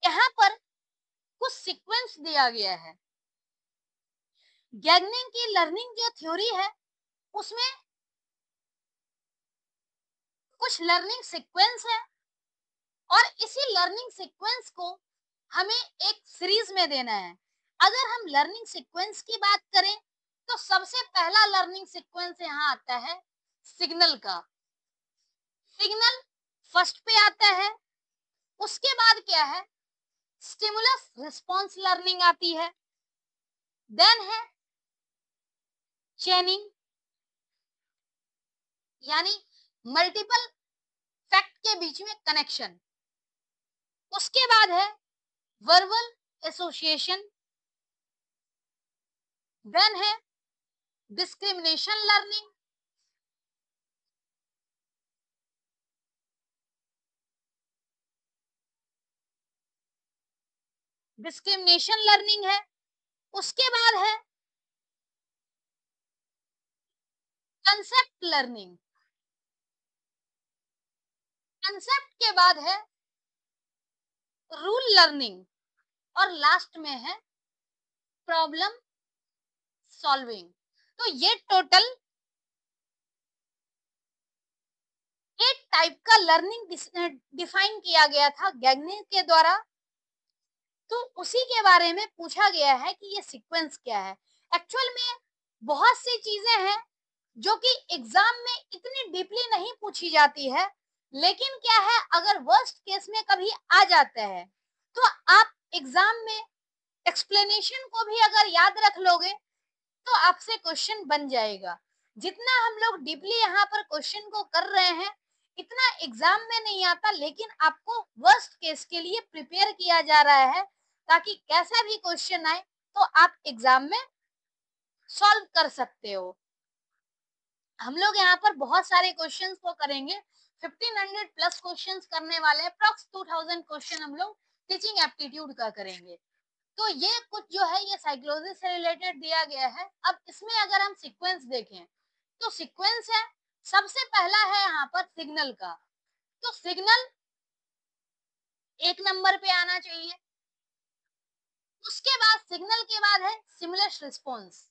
यहाँ पर कुछ सीक्वेंस दिया गया है। गैगनिंग की लर्निंग जो थ्योरी है उसमें कुछ लर्निंग सीक्वेंस है और इसी लर्निंग सीक्वेंस को हमें एक सीरीज में देना है। अगर हम लर्निंग सीक्वेंस की बात करें तो सबसे पहला लर्निंग सीक्वेंस यहाँ आता है सिग्नल का। सिग्नल फर्स्ट पे आता है, उसके बाद क्या है, स्टिमुलस रिस्पॉन्स लर्निंग आती है, देन है चेनिंग यानी मल्टीपल फैक्ट के बीच में कनेक्शन, उसके बाद है वर्बल एसोसिएशन, देन है डिस्क्रिमिनेशन लर्निंग, डिस्क्रिमिनेशन लर्निंग है, उसके बाद है कंसेप्ट लर्निंग, कंसेप्ट के बाद है रूल लर्निंग और लास्ट में है प्रॉब्लम सॉल्विंग। तो ये टोटल 8 टाइप का लर्निंग डिफाइन किया गया था गैगने के द्वारा। तो उसी के बारे में पूछा गया है कि ये सीक्वेंस क्या है। एक्चुअल में बहुत सी चीजें हैं जो कि एग्जाम में इतनी डीपली नहीं पूछी जाती है, लेकिन क्या है अगर वर्स्ट केस में कभी आ जाता है तो आप एग्जाम में एक्सप्लेनेशन को भी अगर याद रख लोगे तो आपसे क्वेश्चन बन जाएगा। जितना हम लोग डीपली यहाँ पर क्वेश्चन को कर रहे हैं इतना एग्जाम में नहीं आता, लेकिन आपको वर्स्ट केस के लिए प्रिपेयर किया जा रहा है ताकि कैसा भी क्वेश्चन आए तो आप एग्जाम में सॉल्व कर सकते हो। हम लोग यहाँ पर बहुत सारे क्वेश्चंस को करेंगे, 1500 प्लस क्वेश्चंस करने वाले हैं, अप्रॉक्स 2000 क्वेश्चन हम लोग टीचिंग एप्टीट्यूड का करेंगे। तो ये कुछ जो है ये साइकोलॉजी से रिलेटेड दिया गया है। अब इसमें अगर हम सीक्वेंस देखें तो सीक्वेंस है, सबसे पहला है यहाँ पर सिग्नल का। तो सिग्नल 1 नंबर पे आना चाहिए, उसके बाद सिग्नल के बाद है सिमुलस रिस्पॉन्स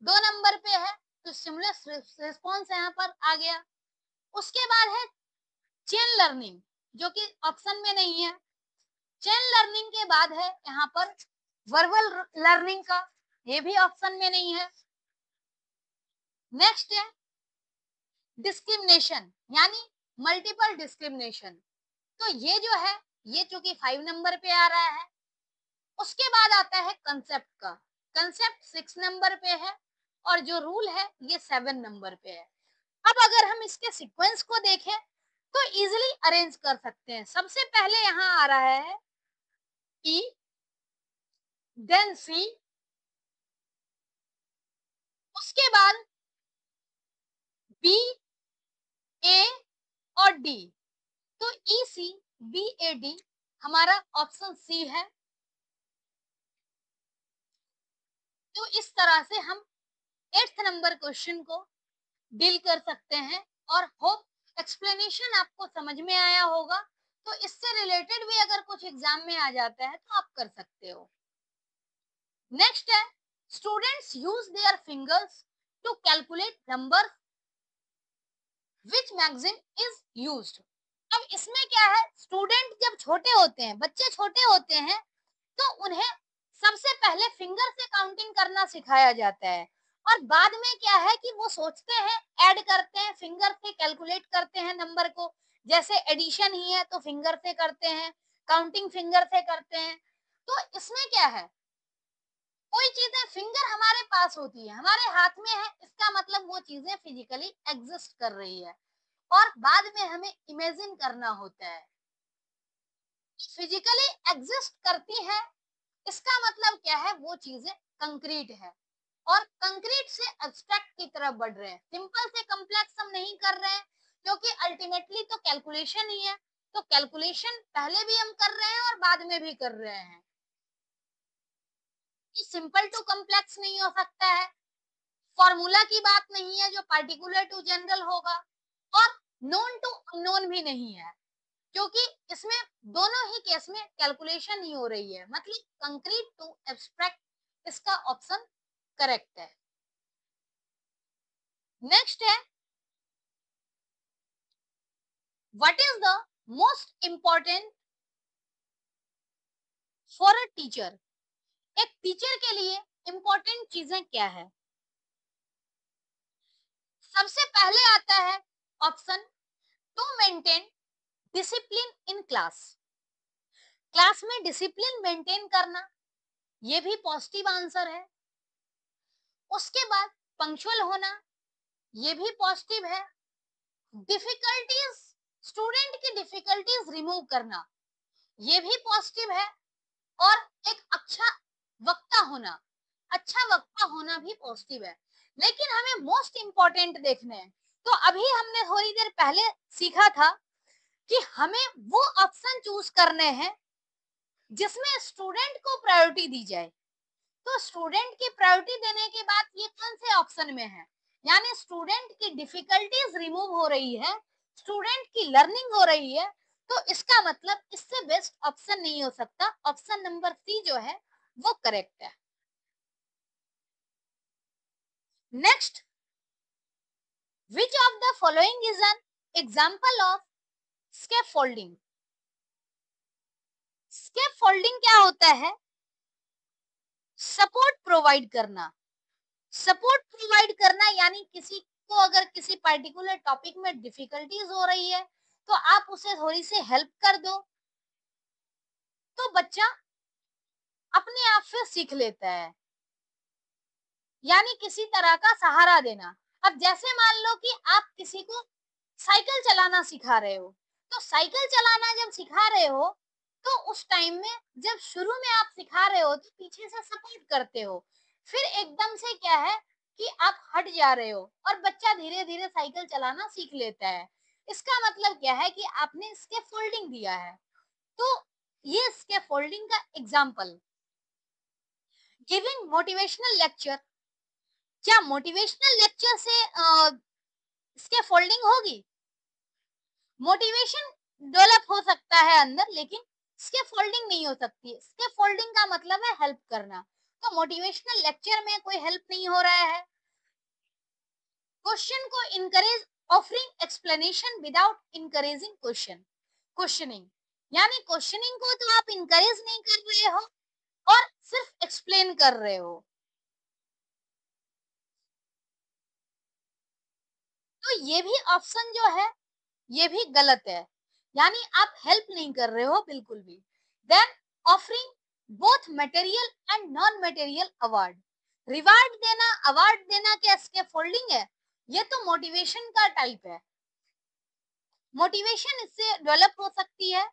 2 नंबर पे है, तो सिमुलस रिस्पॉन्स यहाँ पर आ गया। उसके बाद है चेन लर्निंग जो कि ऑप्शन में नहीं है। चेन लर्निंग के बाद है यहाँ पर वर्बल लर्निंग का, ये भी ऑप्शन में नहीं है। नेक्स्ट है डिस्क्रिमिनेशन यानी मल्टीपल डिस्क्रिमिनेशन, तो ये जो है ये चूंकि 5 नंबर पे आ रहा है। उसके बाद आता है कंसेप्ट का, कंसेप्ट 6 नंबर पे है और जो रूल है ये 7 नंबर पे है। अब अगर हम इसके सीक्वेंस को देखें तो इजिली अरेंज कर सकते हैं। सबसे पहले यहाँ आ रहा है ई, देन सी, उसके बाद बी, ए और डी। तो ई सी बी ए डी हमारा ऑप्शन सी है। तो इस तरह से हम 8th नंबर क्वेश्चन को डील कर सकते हैं और होप एक्सप्लेनेशन आपको समझ में आया होगा। तो इससे रिलेटेड भी अगर कुछ एग्जाम में आ जाता है तो आप कर सकते हो। नेक्स्ट है students use their fingers to calculate number which magazine is used. अब इसमें क्या है, स्टूडेंट जब छोटे होते हैं, बच्चे छोटे होते हैं तो उन्हें सबसे पहले फिंगर से काउंटिंग करना सिखाया जाता है और बाद में क्या है कि वो सोचते हैं, ऐड करते हैं, फिंगर से कैलकुलेट करते हैं नंबर को। जैसे एडिशन ही है तो फिंगर से करते हैं, काउंटिंग फिंगर से करते हैं। तो इसमें क्या है, कोई चीजें फिंगर हमारे पास होती है, हमारे हाथ में है, इसका मतलब वो चीजें फिजिकली एग्जिस्ट कर रही है और बाद में हमें इमेजिन करना होता है। फिजिकली एग्जिस्ट करती है इसका मतलब क्या है, वो चीजें कंक्रीट है और कंक्रीट से एब्स्ट्रैक्ट की तरफ बढ़ रहे हैं। सिंपल से कॉम्प्लेक्स हम नहीं कर रहे हैं क्योंकि अल्टीमेटली तो कैलकुलेशन ही है। तो कैलकुलेशन पहले भी हम कर रहे हैं और बाद में भी कर रहे हैं। सिंपल टू कॉम्प्लेक्स नहीं हो सकता है, फॉर्मूला की बात नहीं है जो पार्टिकुलर टू जनरल होगा, और नोन टू अननोन भी नहीं है क्योंकि इसमें दोनों ही केस में कैलकुलेशन ही हो रही है। मतलब कंक्रीट टू एब्स्ट्रैक्ट इसका ऑप्शन करेक्ट है। नेक्स्ट है, what is the most important for a teacher? एक टीचर के लिए इंपॉर्टेंट चीजें क्या है? सबसे पहले आता है option, to maintain discipline in class. Class में डिसिप्लिन मेंटेन करना, ये भी पॉजिटिव आंसर है। उसके बाद पंक्चुअल होना, ये भी पॉजिटिव है। डिफिकल्टीज, स्टूडेंट की डिफिकल्टीज रिमूव करना, ये भी पॉजिटिव है। और एक अच्छा वक्ता होना भी पॉजिटिव है। लेकिन हमें मोस्ट इंपॉर्टेंट देखने हैं। तो अभी हमने थोड़ी देर पहले सीखा था कि हमें वो ऑप्शन चूज करने हैं जिसमें स्टूडेंट को प्रायोरिटी दी जाए। तो स्टूडेंट की प्रायोरिटी देने के बाद ये कौन से ऑप्शन में है? यानी स्टूडेंट की डिफिकल्टीज रिमूव हो रही है, स्टूडेंट की लर्निंग हो रही है। तो इसका मतलब इससे बेस्ट ऑप्शन नहीं हो सकता। ऑप्शन नंबर सी जो है वो करेक्ट है। Next, which of the following is an example of scaffolding? Scaffolding क्या होता है? सपोर्ट प्रोवाइड करना। सपोर्ट प्रोवाइड करना यानी किसी को अगर किसी पर्टिकुलर टॉपिक में डिफिकल्टीज हो रही है तो आप उसे थोड़ी सी हेल्प कर दो, तो बच्चा अपने आप से सीख लेता है। यानी किसी तरह का सहारा देना। अब जैसे मान लो कि आप किसी को साइकिल चलाना सिखा रहे हो, तो साइकिल चलाना जब सिखा रहे हो तो उस टाइम में जब शुरू में आप सिखा रहे हो तो पीछे से सपोर्ट करते हो, फिर एकदम से क्या है कि आप हट जा रहे हो और बच्चा धीरे धीरे साइकिल चलाना सीख लेता है। इसका मतलब क्या है कि आपने इसके फोल्डिंग दिया है। तो ये इसके फोल्डिंग का एग्जाम्पल। गिविंग मोटिवेशनल लेक्चर, क्या मोटिवेशनल लेक्चर से इसके फोल्डिंग होगी? मोटिवेशन डेवलप हो सकता है अंदर, लेकिन इसके फोल्डिंग नहीं हो सकती। इसके फोल्डिंग का मतलब है हेल्प करना। तो मोटिवेशनल लेक्चर में कोई हेल्प नहीं हो रहा है। क्वेश्चन को encourage, offering explanation without encouraging questioning, यानी क्वेश्चनिंग को तो आप इनकरेज नहीं कर रहे हो और सिर्फ एक्सप्लेन कर रहे हो। तो ये भी ऑप्शन जो है ये भी गलत है। यानी आप हेल्प नहीं कर रहे हो बिल्कुल भी। Then, offering both material and non material award, reward देना अवार्ड देना क्या इसके फोल्डिंग है? ये तो मोटिवेशन का टाइप है। मोटिवेशन इससे डेवलप हो सकती है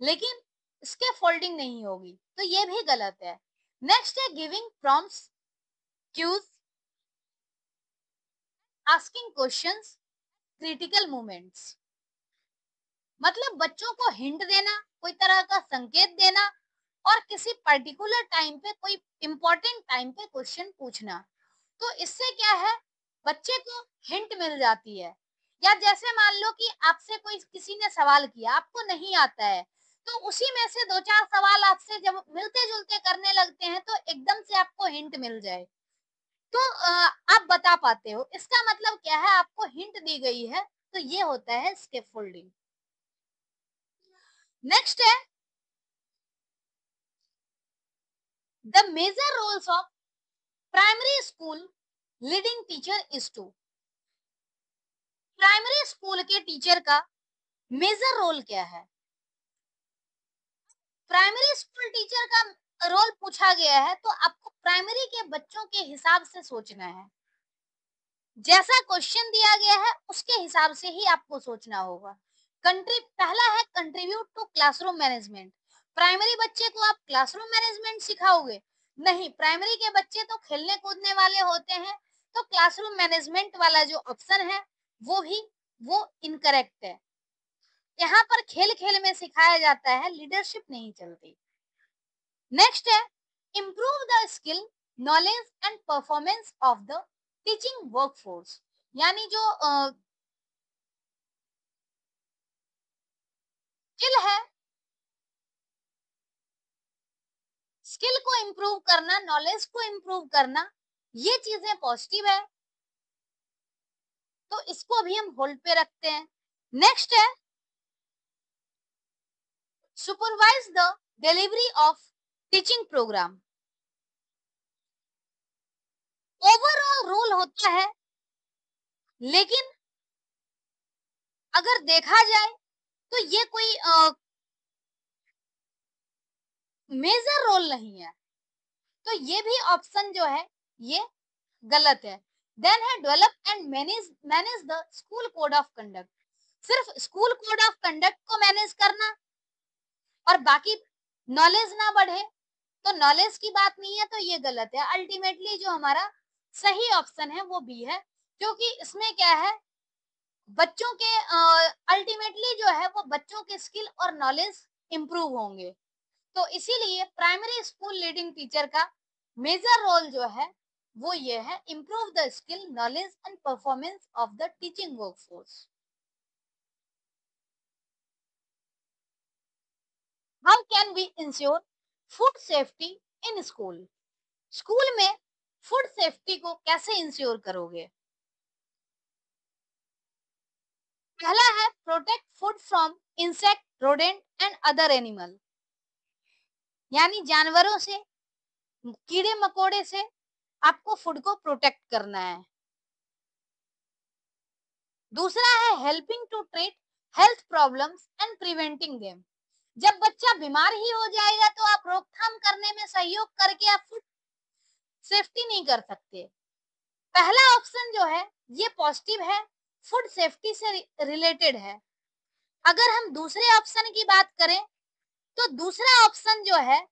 लेकिन इसके फोल्डिंग नहीं होगी, तो ये भी गलत है। नेक्स्ट है giving prompts, cues, asking questions, critical moments. मतलब बच्चों को हिंट देना, कोई तरह का संकेत देना और किसी पर्टिकुलर टाइम पे कोई इंपॉर्टेंट टाइम पे क्वेश्चन पूछना। तो इससे क्या है, बच्चे को हिंट मिल जाती है। या जैसे मान लो कि आपसे कोई किसी ने सवाल किया, आपको नहीं आता है, तो उसी में से दो चार सवाल आपसे जब मिलते जुलते करने लगते हैं तो एकदम से आपको हिंट मिल जाए, तो आप बता पाते हो। इसका मतलब क्या है, आपको हिंट दी गई है। तो ये होता है स्कैफोल्डिंग। नेक्स्ट है, the major roles of primary school leading teacher is to. Primary school के टीचर का मेजर रोल क्या है? प्राइमरी स्कूल टीचर का रोल पूछा गया है तो आपको प्राइमरी के बच्चों के हिसाब से सोचना है। जैसा क्वेश्चन दिया गया है उसके हिसाब से ही आपको सोचना होगा। पहला है contribute to classroom management. Primary बच्चे को आप क्लासरूम मैनेजमेंट सिखाओगे? नहीं, प्राइमरी के बच्चे तो खेलने कूदने वाले होते हैं। तो क्लासरूम मैनेजमेंट वाला जो ऑप्शन है वो इनकरेक्ट है। यहाँ पर खेल खेल में सिखाया जाता है, लीडरशिप नहीं चलती। नेक्स्ट है, improve the skill, knowledge and performance of the teaching workforce. यानी जो स्किल है, स्किल को इम्प्रूव करना, नॉलेज को इम्प्रूव करना, ये चीजें पॉजिटिव है, तो इसको अभी हम होल्ड पे रखते हैं। नेक्स्ट है supervise the delivery of teaching programme. Overall role होता है, लेकिन अगर देखा जाए तो ये कोई मेजर रोल नहीं है, तो ये भी ऑप्शन जो है ये गलत है। देन है develop and manage manage the school code of conduct. सिर्फ स्कूल कोड ऑफ कंडक्ट को मैनेज करना और बाकी नॉलेज ना बढ़े, तो नॉलेज की बात नहीं है, तो ये गलत है। अल्टीमेटली जो हमारा सही ऑप्शन है वो बी है, क्योंकि इसमें क्या है, बच्चों के अल्टीमेटली जो है वो बच्चों के स्किल और नॉलेज इंप्रूव होंगे। तो इसीलिए प्राइमरी स्कूल लीडिंग टीचर का मेजर रोल जो है वो ये है, improve the skill knowledge and performance of the teaching workforce. How can we ensure food safety in school? School में फूड सेफ्टी को कैसे इंश्योर करोगे? पहला है protect food from insect, rodent and other animal, यानी जानवरों से, कीड़े मकोड़े से आपको फूड को प्रोटेक्ट करना है। दूसरा है helping to treat health problems and preventing them. जब बच्चा बीमार ही हो जाएगा तो आप रोकथाम करने में सहयोग करके आप फूड सेफ्टी नहीं कर सकते। पहला ऑप्शन जो है ये पॉजिटिव है, फूड सेफ्टी से रिलेटेड है। अगर हम दूसरे ऑप्शन की बात करें तो दूसरा ऑप्शन जो है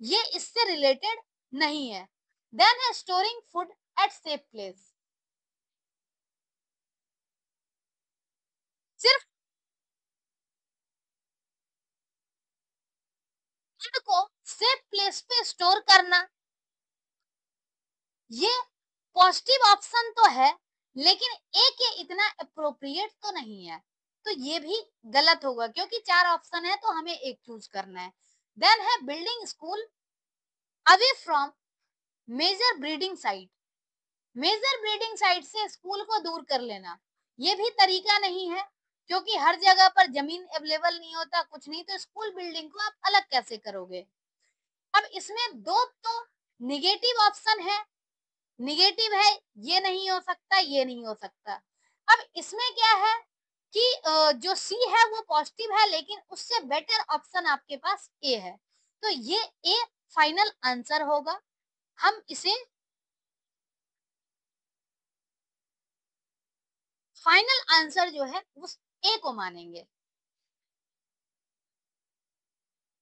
ये इससे रिलेटेड नहीं है। देन है storing food at safe place. सिर्फ फूड को सेफ प्लेस पे स्टोर करना ये पॉजिटिव ऑप्शन तो है, लेकिन एक ये इतना अप्रोप्रिएट तो नहीं है, तो ये भी गलत होगा, क्योंकि चार ऑप्शन है तो हमें एक चूज करना है। देन है building school away from major breeding site. Major breeding site से स्कूल को दूर कर लेना ये भी तरीका नहीं है, क्योंकि हर जगह पर जमीन अवेलेबल नहीं होता, कुछ नहीं, तो स्कूल बिल्डिंग को आप अलग कैसे करोगे? अब इसमें दो तो निगेटिव ऑप्शन है, निगेटिव है, ये नहीं हो सकता, ये नहीं हो सकता। अब इसमें क्या है कि जो सी है वो पॉजिटिव है, लेकिन उससे बेटर ऑप्शन आपके पास ए है, तो ये ए फाइनल आंसर होगा। हम इसे फाइनल आंसर जो है उस ए को मानेंगे।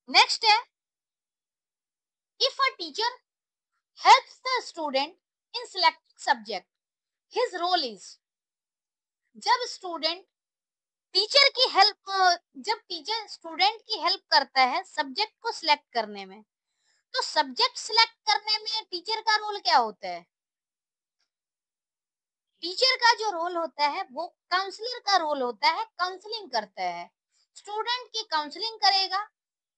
नेक्स्ट है if a teacher helps the student in selecting subject, his role is. जब स्टूडेंट टीचर की हेल्प जब टीचर स्टूडेंट की हेल्प करता है सब्जेक्ट को सिलेक्ट करने में, तो सब्जेक्ट सिलेक्ट करने में टीचर का रोल क्या होता है? टीचर का जो रोल होता है वो काउंसलर का रोल होता है, काउंसलिंग करता है। स्टूडेंट की काउंसलिंग करेगा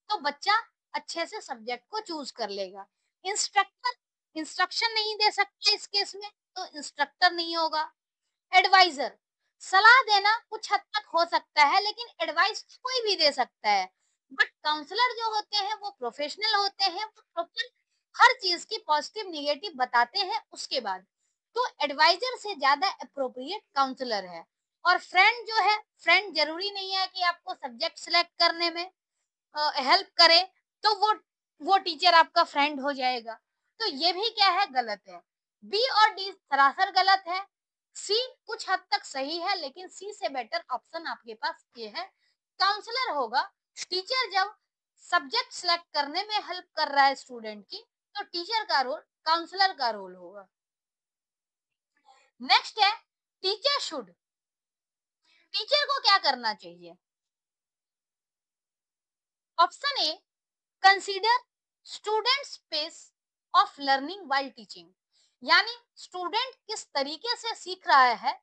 तो बच्चा अच्छे से सब्जेक्ट को चूज कर लेगा। इंस्ट्रक्टर इंस्ट्रक्शन नहीं दे सकते इस केस में, तो इंस्ट्रक्टर नहीं होगा। एडवाइजर सलाह देना कुछ हद तक हो सकता है, लेकिन एडवाइस कोई भी दे सकता है। बट काउंसलर जो होते हैं वो प्रोफेशनल होते हैं, वो प्रॉपर हर चीज की पॉजिटिव निगेटिव बताते हैं उसके बाद। तो एडवाइजर से ज्यादा अप्रोप्रिएट काउंसलर है। और फ्रेंड जो है, फ्रेंड जरूरी नहीं है कि आपको सब्जेक्ट सिलेक्ट करने में हेल्प करे तो वो टीचर आपका फ्रेंड हो जाएगा। तो ये भी क्या है, गलत है। बी और डी सरासर गलत है। सी कुछ हद तक सही है, लेकिन सी से बेटर ऑप्शन आपके पास ये है, काउंसलर होगा। टीचर जब सब्जेक्ट सिलेक्ट करने में हेल्प कर रहा है स्टूडेंट की, तो टीचर का रोल काउंसलर का रोल होगा। नेक्स्ट है टीचर शुड। टीचर को क्या करना चाहिए? Option A consider student space of learning while teaching, यानी स्टूडेंट किस तरीके से सीख रहा है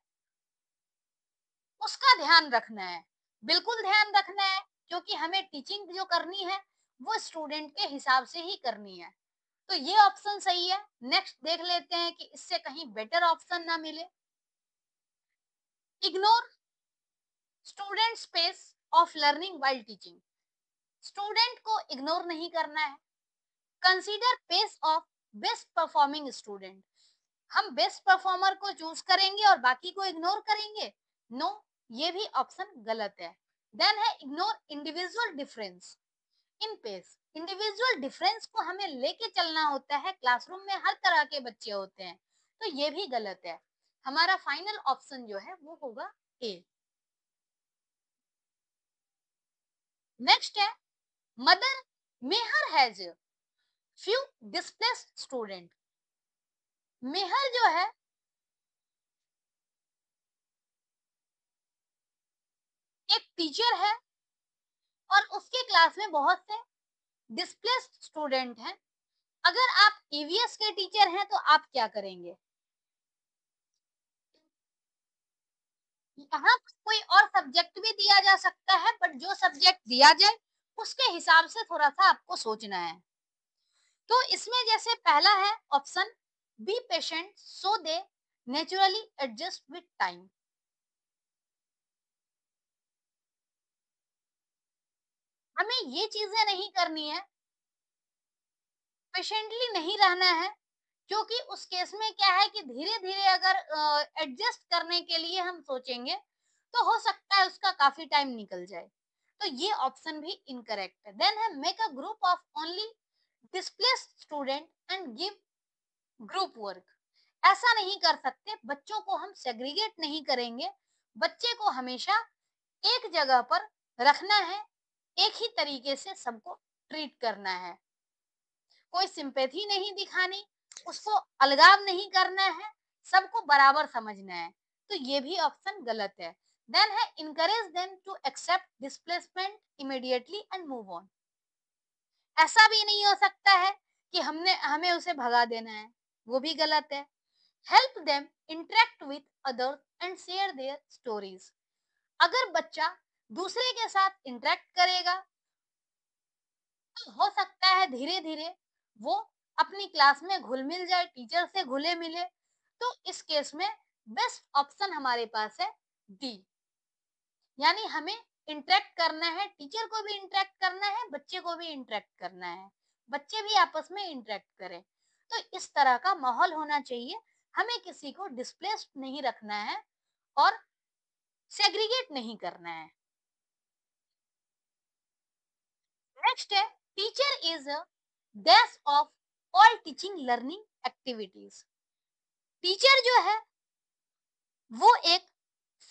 उसका ध्यान रखना है। बिल्कुल ध्यान रखना है, क्योंकि हमें टीचिंग जो करनी है वो स्टूडेंट के हिसाब से ही करनी है। तो ये ऑप्शन सही है। नेक्स्ट देख लेते हैं कि इससे कहीं बेटर ऑप्शन ना मिले। Ignore student space of learning while teaching. Student को इग्नोर नहीं करना है। Consider pace of best performing student. हम बेस्ट परफॉर्मर को चूज करेंगे और बाकी को इग्नोर करेंगे? नो, ये भी ऑप्शन गलत है। देन है ignore individual difference in pace. Individual difference को हमें लेके चलना होता है, क्लासरूम में हर तरह के बच्चे होते हैं, तो ये भी गलत है। हमारा फाइनल ऑप्शन जो है वो होगा ए। नेक्स्ट है mother Meher has few displaced student. Meher जो है एक टीचर है और उसके क्लास में बहुत से डिस्प्लेस्ड स्टूडेंट हैं। अगर आप ईवीएस के टीचर हैं तो आप क्या करेंगे? यहाँ पर कोई और सब्जेक्ट भी दिया जा सकता है, बट जो सब्जेक्ट दिया जाए उसके हिसाब से थोड़ा सा आपको सोचना है। तो इसमें जैसे पहला है option be patient so they naturally adjust with time. हमें ये चीजें नहीं करनी है, पेशेंटली नहीं रहना है, क्योंकि उस केस में क्या है कि धीरे धीरे अगर एडजस्ट करने के लिए हम सोचेंगे तो हो सकता है उसका काफी टाइम निकल जाए। तो ये ऑप्शन भी इनकरेक्ट है। देन है make a group of only displaced student and give group work. ऐसा नहीं कर सकते, बच्चों को हम सेग्रीगेट नहीं करेंगे, बच्चे को हमेशा एक जगह पर रखना है, एक ही तरीके से सबको ट्रीट करना है, कोई सिंपैथी नहीं दिखानी, उसको अलगाव नहीं करना है, सबको बराबर समझना है। तो ये भी ऑप्शन गलत है। देन है encourage them to accept displacement immediately and move on. ऐसा भी नहीं हो सकता है कि हमने हमें उसे भगा देना है, वो भी गलत है। Help them interact with others and share their stories. अगर बच्चा दूसरे के साथ इंटरेक्ट करेगा तो हो सकता है धीरे धीरे वो अपनी क्लास में घुल मिल जाए, टीचर से घुले मिले। तो इस केस में बेस्ट ऑप्शन हमारे पास है डी। यानी हमें इंटरेक्ट करना है, टीचर को भी इंटरेक्ट करना है, बच्चे को भी इंटरेक्ट करना है, बच्चे भी आपस में इंटरेक्ट करें। तो इस तरह का माहौल होना चाहिए, हमें किसी को डिस्प्लेस्ड नहीं रखना है और सेग्रीगेट नहीं करना है। नेक्स्ट है teacher is a dash of all teaching learning activities. Teacher जो है वो एक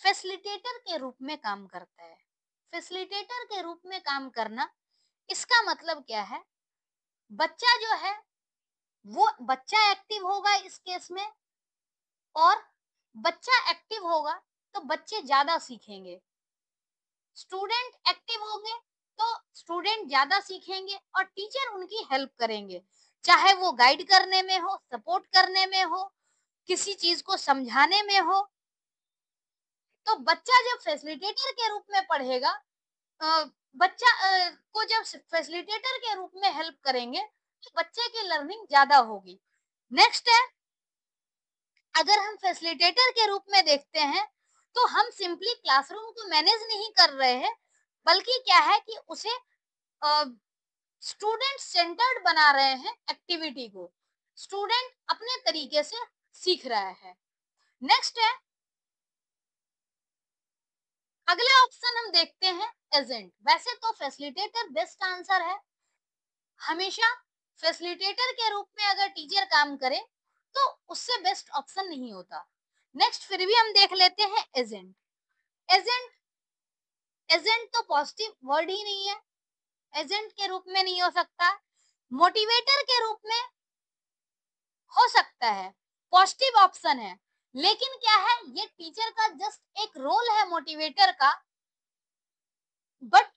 फैसिलिटेटर के रूप में काम करता है। फैसिलिटेटर के रूप में काम करना, इसका मतलब क्या है? बच्चा जो है वो बच्चा एक्टिव होगा इस केस में, और बच्चा एक्टिव होगा तो बच्चे ज्यादा सीखेंगे। स्टूडेंट एक्टिव होंगे तो स्टूडेंट ज्यादा सीखेंगे और टीचर उनकी हेल्प करेंगे, चाहे वो गाइड करने में हो, सपोर्ट करने में हो, किसी चीज को समझाने में हो। तो बच्चा जब फैसिलिटेटर के रूप में पढ़ेगा, अ, बच्चा को जब फैसिलिटेटर के रूप में हेल्प करेंगे तो बच्चे की लर्निंग ज्यादा होगी। नेक्स्ट है अगर हम फैसिलिटेटर के रूप में देखते हैं तो हम सिंपली क्लासरूम को मैनेज नहीं कर रहे हैं, बल्कि क्या है कि उसे स्टूडेंट सेंटर्ड बना रहे हैं, एक्टिविटी को स्टूडेंट अपने तरीके से सीख रहा है। नेक्स्ट है अगला ऑप्शन हम देखते हैं एजेंट। वैसे तो फैसिलिटेटर बेस्ट आंसर है, हमेशा फैसिलिटेटर के रूप में अगर टीचर काम करे तो उससे बेस्ट ऑप्शन नहीं होता। नेक्स्ट फिर भी हम देख लेते हैं एजेंट। एजेंट एजेंट तो पॉजिटिव वर्ड ही नहीं है, एजेंट के रूप में नहीं हो सकता। मोटिवेटर के रूप में हो सकता है, पॉजिटिव ऑप्शन है, लेकिन क्या है ये टीचर का जस्ट एक रोल है मोटिवेटर का, बट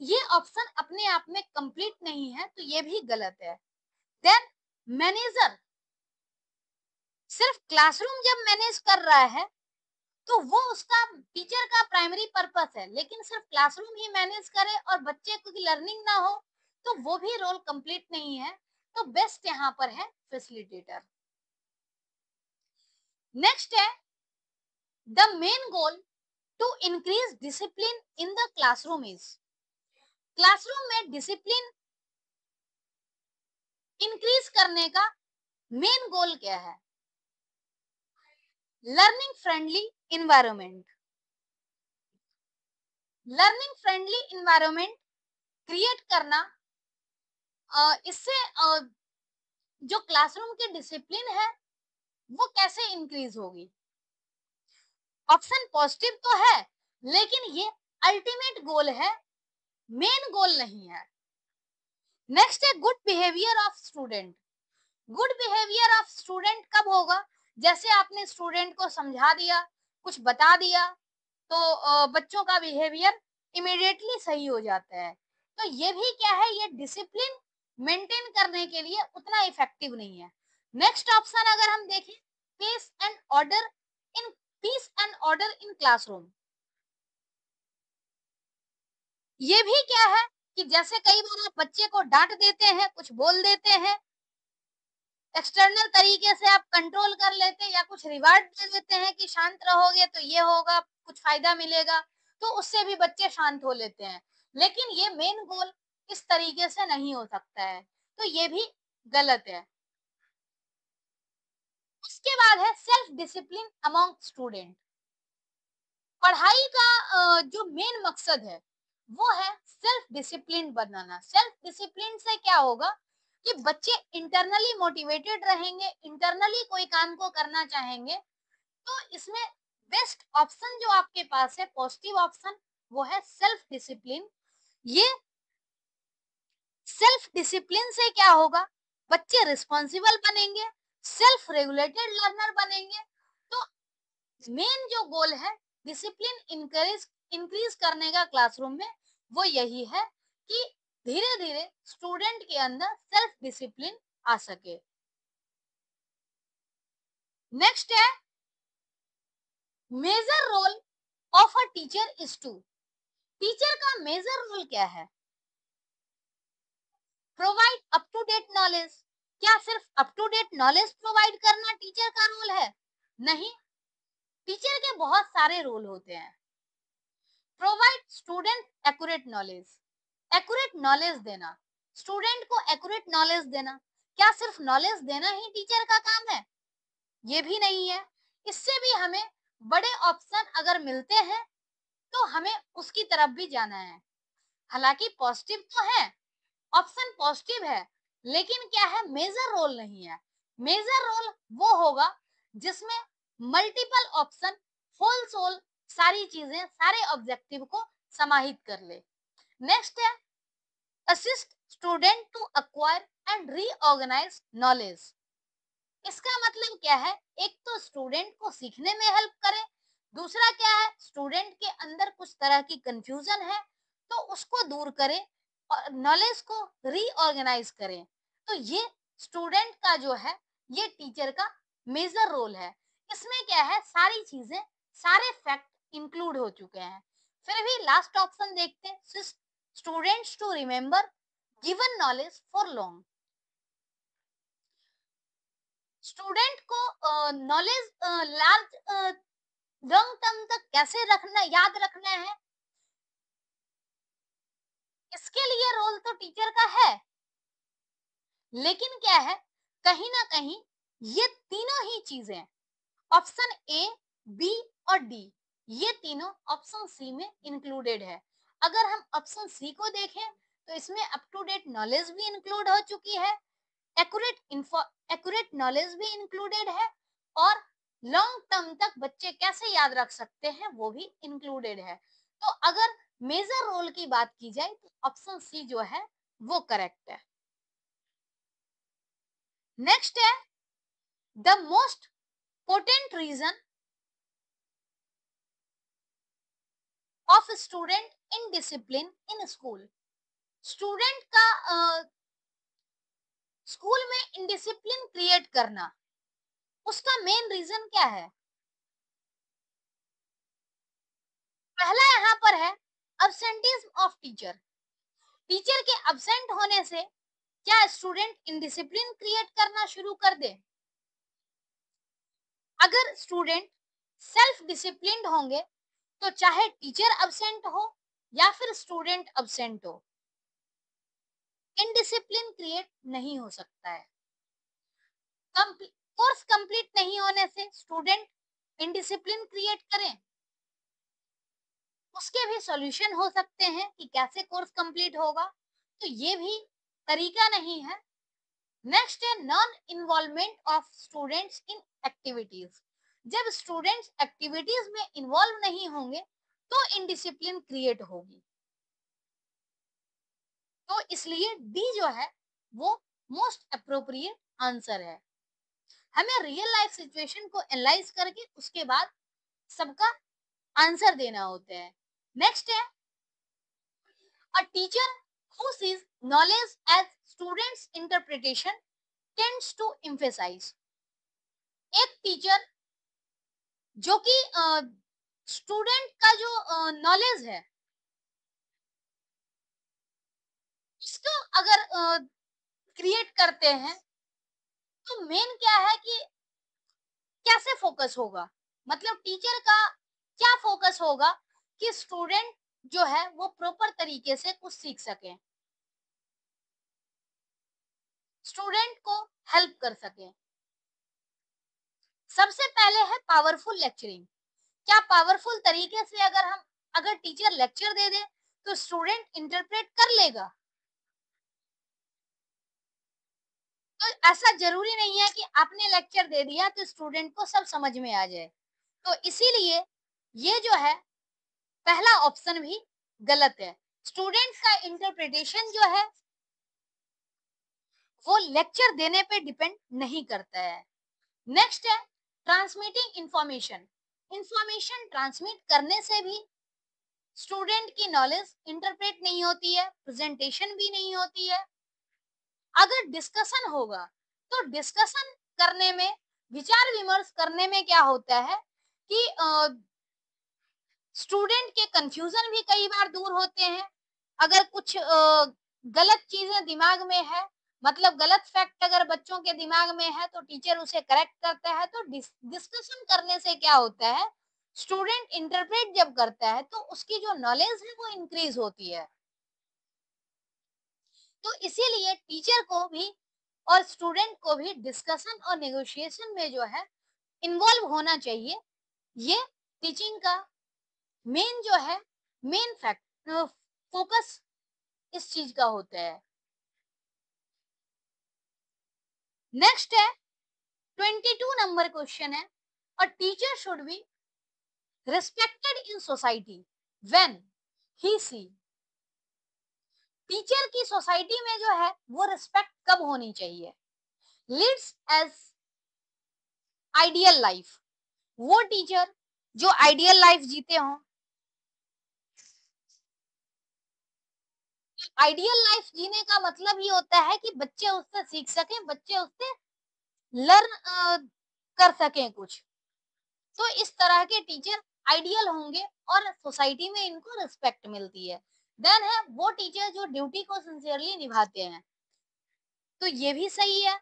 ये ऑप्शन अपने आप में कंप्लीट नहीं है, तो ये भी गलत है। देन मैनेजर सिर्फ क्लासरूम जब मैनेज कर रहा है तो वो उसका टीचर का प्राइमरी पर्पस है, लेकिन सिर्फ क्लासरूम ही मैनेज करे और बच्चे की लर्निंग ना हो तो वो भी रोल कंप्लीट नहीं है। तो बेस्ट यहाँ पर है फैसिलिटेटर। नेक्स्ट है the main goal to increase discipline in the classroom is, classroom में डिसिप्लिन इंक्रीज करने का मेन गोल क्या है? Learning friendly environment, learning friendly environment create करना। इससे जो क्लासरूम की डिसिप्लिन है वो कैसे इंक्रीज होगी? ऑप्शन पॉजिटिव तो है, लेकिन ये अल्टीमेट गोल है, मेन गोल नहीं है। नेक्स्ट है good behaviour of student. Good behaviour of student कब होगा? जैसे आपने स्टूडेंट को समझा दिया, कुछ बता दिया, तो बच्चों का बिहेवियर इमीडिएटली सही हो जाता है। तो ये भी क्या है, ये डिसिप्लिन मेंटेन करने के लिए उतना इफेक्टिव नहीं है। नेक्स्ट ऑप्शन अगर हम देखें, peace and order in, peace and order in classroom, ये भी क्या है कि जैसे कई बार आप बच्चे को डांट देते हैं, कुछ बोल देते हैं, एक्सटर्नल तरीके से आप कंट्रोल कर लेते हैं या कुछ रिवार्ड दे देते हैं कि शांत रहोगे तो ये होगा, कुछ फायदा मिलेगा, तो उससे भी बच्चे शांत हो लेते हैं। लेकिन ये मेन गोल इस तरीके से नहीं हो सकता है, तो ये भी गलत है। उसके बाद है सेल्फ डिसिप्लिन अमंग स्टूडेंट। पढ़ाई का जो मेन मकसद है वो है सेल्फ डिसिप्लिन बनाना। सेल्फ डिसिप्लिन से क्या होगा कि बच्चे इंटरनली मोटिवेटेड रहेंगे, इंटरनली कोई काम को करना चाहेंगे। तो इसमें बेस्ट ऑप्शन जो आपके पास है, पॉजिटिव ऑप्शन, वो है सेल्फ डिसिप्लिन। ये सेल्फ डिसिप्लिन से क्या होगा, बच्चे रिस्पॉन्सिबल बनेंगे, सेल्फ रेगुलेटेड लर्नर बनेंगे। तो मेन जो गोल है डिसिप्लिन इंक्रीज इंक्रीज करने का क्लासरूम में, वो यही है कि धीरे धीरे स्टूडेंट के अंदर सेल्फ डिसिप्लिन आ सके। नेक्स्ट है major role of a teacher is to, teacher का मेजर रोल क्या है? Provide up to date knowledge. क्या सिर्फ up to date knowledge provide करना टीचर का रोल है? नहीं, टीचर के बहुत सारे रोल होते हैं। Provide student accurate knowledge, accurate knowledge देना, स्टूडेंट को एक्यूरेट नॉलेज देना। क्या सिर्फ नॉलेज देना ही टीचर का काम है? ये भी नहीं है। इससे भी हमें बड़े ऑप्शन अगर मिलते हैं तो हमें उसकी तरफ भी जाना है। हालांकि पॉजिटिव तो है, ऑप्शन पॉजिटिव है, लेकिन क्या है, मेजर रोल नहीं है। मेजर रोल वो होगा जिसमें मल्टीपल ऑप्शन होल सोल सारी चीजें, सारे ऑब्जेक्टिव को समाहित कर ले। नेक्स्ट है assist student to acquire and reorganise knowledge. इसका मतलब क्या है, एक तो स्टूडेंट को सीखने में हेल्प करे, दूसरा क्या है, स्टूडेंट के अंदर कुछ तरह की कंफ्यूजन है तो उसको दूर करे और नॉलेज को रीऑर्गेनाइज करे। तो ये स्टूडेंट का जो है, ये टीचर का मेजर रोल है। इसमें क्या है, सारी चीजें, सारे फैक्ट इंक्लूड हो चुके हैं। फिर भी लास्ट ऑप्शन देखते हैं, students to remember given knowledge for long. Student को नॉलेज लार्ज लॉन्ग टर्म तक कैसे रखना, याद रखना है, इसके लिए रोल तो टीचर का है। लेकिन क्या है, कहीं ना कहीं ये तीनों ही चीजें, ऑप्शन ए, बी और डी, ये तीनों ऑप्शन सी में इंक्लूडेड है। अगर हम ऑप्शन सी को देखें तो इसमें अप टू डेट नॉलेज भी इंक्लूड हो चुकी है, एक्यूरेट इंफो, एक्यूरेट नॉलेज भी इंक्लूडेड है, और लॉन्ग टर्म तक बच्चे कैसे याद रख सकते हैं वो भी इंक्लूडेड है। तो अगर मेजर रोल की बात की जाए तो ऑप्शन सी जो है वो करेक्ट है। नेक्स्ट है the most potent reason of student in discipline in school. Student का स्कूल में इनडिसिप्लिन क्रिएट करना, उसका मेन रीजन क्या है? पहला यहाँ पर है अब्सेंटीज्म ऑफ टीचर। टीचर के अब्सेंट होने से क्या स्टूडेंट इनडिसिप्लिन क्रिएट करना शुरू कर दे? अगर स्टूडेंट सेल्फ डिसिप्लिन्ड होंगे तो चाहे टीचर अब्सेंट हो या फिर स्टूडेंट अब्सेंट हो, इनडिसिप्लिन क्रिएट नहीं हो सकता है। कोर्स कंप्लीट नहीं होने से स्टूडेंट इनडिसिप्लिन क्रिएट करें, उसके भी सॉल्यूशन हो सकते हैं कि कैसे कोर्स कंप्लीट होगा, तो ये भी तरीका नहीं है। नेक्स्ट है non involvement of students in activities. जब स्टूडेंट्स एक्टिविटीज में इन्वॉल्व नहीं होंगे तो इनडिसिप्लिन क्रिएट होगी। तो इसलिए डी जो है वो मोस्ट अप्रोप्रिएट आंसर है। हमें रियल लाइफ सिचुएशन को एनालाइज करके उसके बाद सबका आंसर देना होता है। नेक्स्ट है a teacher who sees knowledge as students interpretation tends to emphasize। एक टीचर जो कि स्टूडेंट का जो नॉलेज है इसको अगर क्रिएट करते हैं तो मेन क्या है कि कैसे फोकस होगा, मतलब टीचर का क्या फोकस होगा कि स्टूडेंट जो है वो प्रॉपर तरीके से कुछ सीख सके, स्टूडेंट को हेल्प कर सके। सबसे पहले है पावरफुल लेक्चरिंग। क्या पावरफुल तरीके से अगर टीचर लेक्चर दे दे तो स्टूडेंट इंटरप्रेट कर लेगा? तो ऐसा जरूरी नहीं है कि आपने लेक्चर दे दिया तो स्टूडेंट को सब समझ में आ जाए। तो इसीलिए ये जो है पहला ऑप्शन भी गलत है। स्टूडेंट का इंटरप्रिटेशन जो है वो लेक्चर देने पे डिपेंड नहीं करता है। नेक्स्ट है ट्रांसमिटिंग इंफॉर्मेशन। इंफॉर्मेशन ट्रांसमिट करने से भी स्टूडेंट की नॉलेज इंटरप्रेट नहीं होती है, प्रेजेंटेशन भी नहीं होती है। अगर डिस्कशन होगा तो डिस्कशन करने में, विचार विमर्श करने में क्या होता है कि स्टूडेंट के कंफ्यूजन भी कई बार दूर होते हैं। अगर कुछ गलत चीजें दिमाग में है, मतलब गलत फैक्ट अगर बच्चों के दिमाग में है तो टीचर उसे करेक्ट करता है। तो डिस्कशन करने से क्या होता है, स्टूडेंट इंटरप्रेट जब करता है तो उसकी जो नॉलेज है वो इंक्रीज होती है। तो इसीलिए टीचर को भी और स्टूडेंट को भी डिस्कशन और नेगोशिएशन में जो है इन्वॉल्व होना चाहिए। ये टीचिंग का मेन जो है, मेन फैक्ट फोकस इस चीज का होता है। नेक्स्ट है 22 नंबर क्वेश्चन है a teacher should be respected in society when he see. Teacher की सोसाइटी में जो है वो रिस्पेक्ट कब होनी चाहिए? Leads as ideal life. वो टीचर जो आइडियल लाइफ जीते हों, आइडियल लाइफ जीने का मतलब ये होता है कि बच्चे उससे सीख सकें, बच्चे उससे लर्न कर सकें कुछ। तो इस तरह के टीचर आइडियल होंगे और सोसाइटी में इनको रिस्पेक्ट मिलती है। देन है वो टीचर जो ड्यूटी को सिंसियरली निभाते हैं, तो ये भी सही है,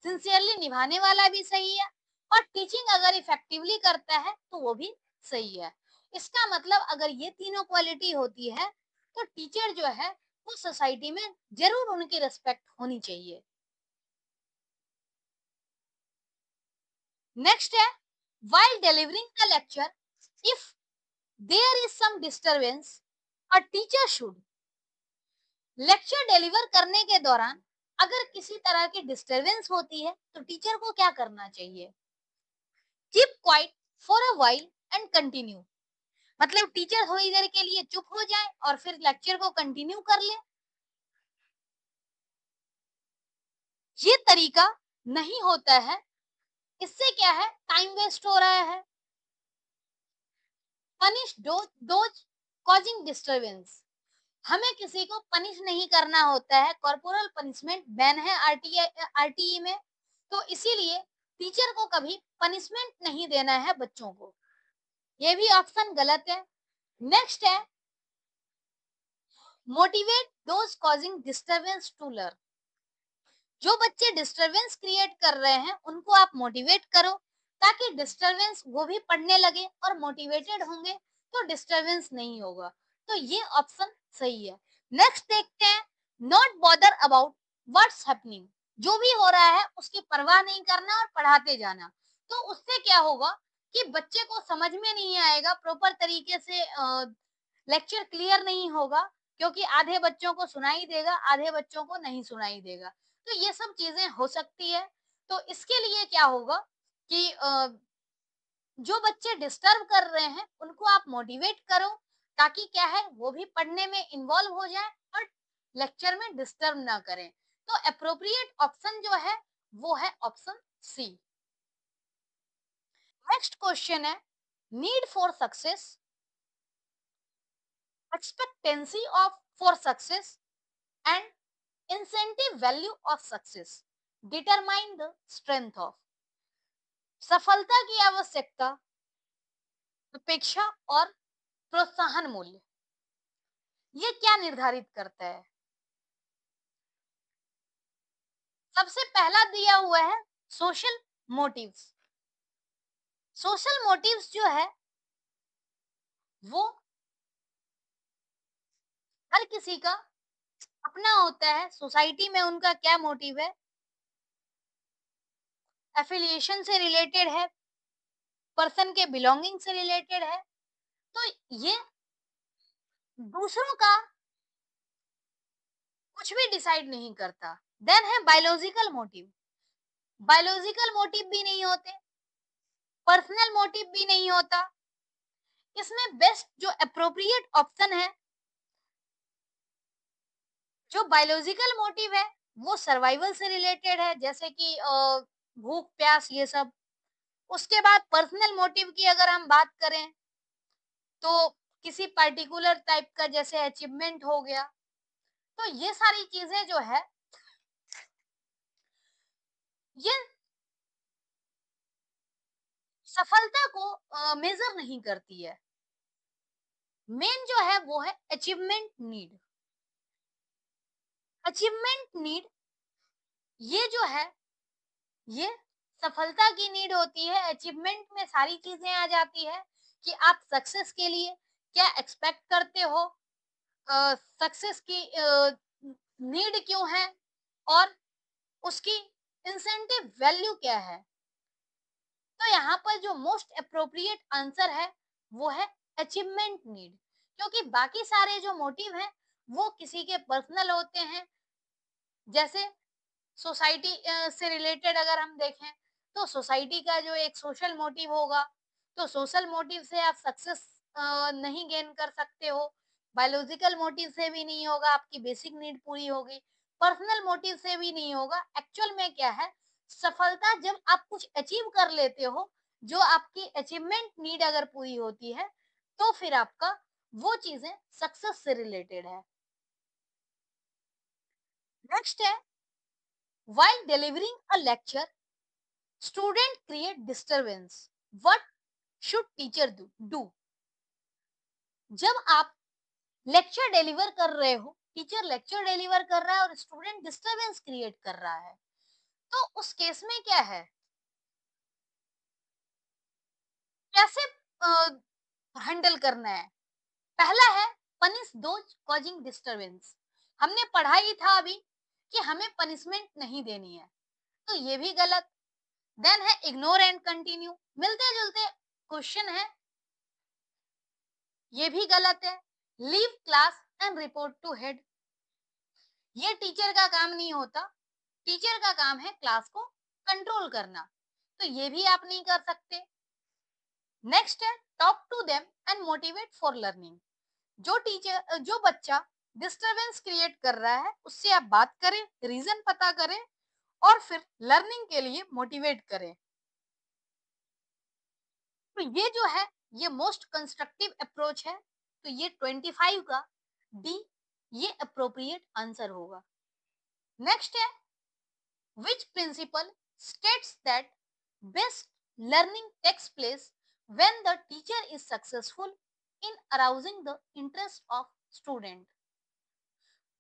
सिंसियरली निभाने वाला भी सही है, और टीचिंग अगर इफेक्टिवली करता है तो वो भी सही है। इसका मतलब अगर ये तीनों क्वालिटी होती है तो टीचर जो है वो सोसाइटी में जरूर उनकी रिस्पेक्ट होनी चाहिए। नेक्स्ट है while delivering the lecture if there is some disturbance a teacher should। Lecture deliver करने के दौरान अगर किसी तरह की डिस्टरबेंस होती है तो टीचर को क्या करना चाहिए? Keep quiet for a while and continue. मतलब टीचर थोड़ी देर के लिए चुप हो जाए और फिर लेक्चर को कंटिन्यू कर ले। ये तरीका नहीं होता है, इससे क्या है टाइम वेस्ट हो रहा है। Punish those causing disturbance. हमें किसी को पनिश नहीं करना होता है, कॉर्पोरल पनिशमेंट बैन है आरटीई में। तो इसीलिए टीचर को कभी पनिशमेंट नहीं देना है बच्चों को। ये भी ऑप्शन गलत है। नेक्स्ट है motivate those causing disturbance to learn. जो बच्चे डिस्टरबेंस क्रिएट कर रहे हैं उनको आप मोटिवेट करो, ताकि डिस्टरबेंस वो भी पढ़ने लगे और मोटिवेटेड होंगे तो डिस्टरबेंस नहीं होगा। तो ये ऑप्शन सही है। नेक्स्ट देखते हैं, not bother about what's happening. जो भी हो रहा है उसकी परवाह नहीं करना और पढ़ाते जाना। तो उससे क्या होगा कि बच्चे को समझ में नहीं आएगा, प्रॉपर तरीके से लेक्चर क्लियर नहीं होगा, क्योंकि आधे बच्चों को सुनाई देगा, आधे बच्चों को नहीं सुनाई देगा। तो ये सब चीजें हो सकती है। तो इसके लिए क्या होगा कि जो बच्चे डिस्टर्ब कर रहे हैं उनको आप मोटिवेट करो, ताकि क्या है वो भी पढ़ने में इन्वॉल्व हो जाए और लेक्चर में डिस्टर्ब ना करें। तो अप्रोप्रिएट ऑप्शन जो है वो है ऑप्शन सी। नेक्स्ट क्वेश्चन है, need for success, expectancy of for success and incentive value of success determine the strength of. सफलता की आवश्यकता, अपेक्षा और प्रोत्साहन मूल्य, ये क्या निर्धारित करता है? सबसे पहला दिया हुआ है सोशल मोटिव्स। सोशल मोटिव्स जो है वो हर किसी का अपना होता है। सोसाइटी में उनका क्या मोटिव है, एफिलिएशन से रिलेटेड है, पर्सन के बिलोंगिंग से रिलेटेड है। तो ये दूसरों का कुछ भी डिसाइड नहीं करता। देन है बायोलॉजिकल मोटिव। बायोलॉजिकल मोटिव भी नहीं होते, पर्सनल मोटिव भी नहीं होता। इसमें बेस्ट जो अप्रोप्रिएट ऑप्शन है, जो बायोलॉजिकल मोटिव है वो सर्वाइवल से रिलेटेड है, जैसे कि भूख प्यास ये सब। उसके बाद पर्सनल मोटिव की अगर हम बात करें तो किसी पर्टिकुलर टाइप का जैसे अचीवमेंट हो गया। तो ये सारी चीजें जो है ये सफलता को मेजर नहीं करती है। मेन जो है वो है अचीवमेंट नीड। अचीवमेंट नीड ये जो है ये सफलता की नीड होती है। अचीवमेंट में सारी चीजें आ जाती है कि आप सक्सेस के लिए क्या एक्सपेक्ट करते हो, सक्सेस की नीड क्यों है, और उसकी इंसेंटिव वैल्यू क्या है। तो यहाँ पर जो मोस्ट अप्रोप्रिएट आंसर है वो है अचीवमेंट नीड, क्योंकि बाकी सारे जो मोटिव हैं वो किसी के पर्सनल होते हैं। जैसे सोसाइटी से रिलेटेड अगर हम देखें तो सोसाइटी का जो एक सोशल मोटिव होगा, तो सोशल मोटिव से आप सक्सेस नहीं गेन कर सकते हो। बायोलॉजिकल मोटिव से भी नहीं होगा, आपकी बेसिक नीड पूरी होगी। पर्सनल मोटिव से भी नहीं होगा। एक्चुअल में क्या है, सफलता जब आप कुछ अचीव कर लेते हो, जो आपकी अचीवमेंट नीड अगर पूरी होती है, तो फिर आपका वो चीजें सक्सेस से रिलेटेड है। नेक्स्ट है, while delivering a lecture, student create disturbance. What should teacher do? जब आप लेक्चर डिलीवर कर रहे हो, टीचर लेक्चर डिलीवर कर रहा है और स्टूडेंट डिस्टरबेंस क्रिएट कर रहा है, तो उस केस में क्या है, कैसे हैंडल करना है? पहला है पनिश दोज कॉजिंग डिस्टरबेंस। हमने पढ़ा ही था अभी कि हमें पनिशमेंट नहीं देनी है, तो ये भी गलत। देन है इग्नोर एंड कंटिन्यू। मिलते जुलते क्वेश्चन है, ये भी गलत है। Leave class and report to head, ये टीचर का काम नहीं होता। टीचर का काम है क्लास को कंट्रोल करना, तो ये भी आप नहीं कर सकते। नेक्स्ट है talk to them and motivate for learning. जो बच्चा डिस्टरबेंस क्रिएट कर रहा है उससे आप बात करें, रीजन पता करें और फिर लर्निंग के लिए मोटिवेट करें। तो ये जो है ये मोस्ट कंस्ट्रक्टिव अप्रोच है। तो ये 25 का डी ये अप्रोप्रिएट आंसर होगा। नेक्स्ट है, which principle states that best learning takes place when the teacher is successful in arousing the interest of student।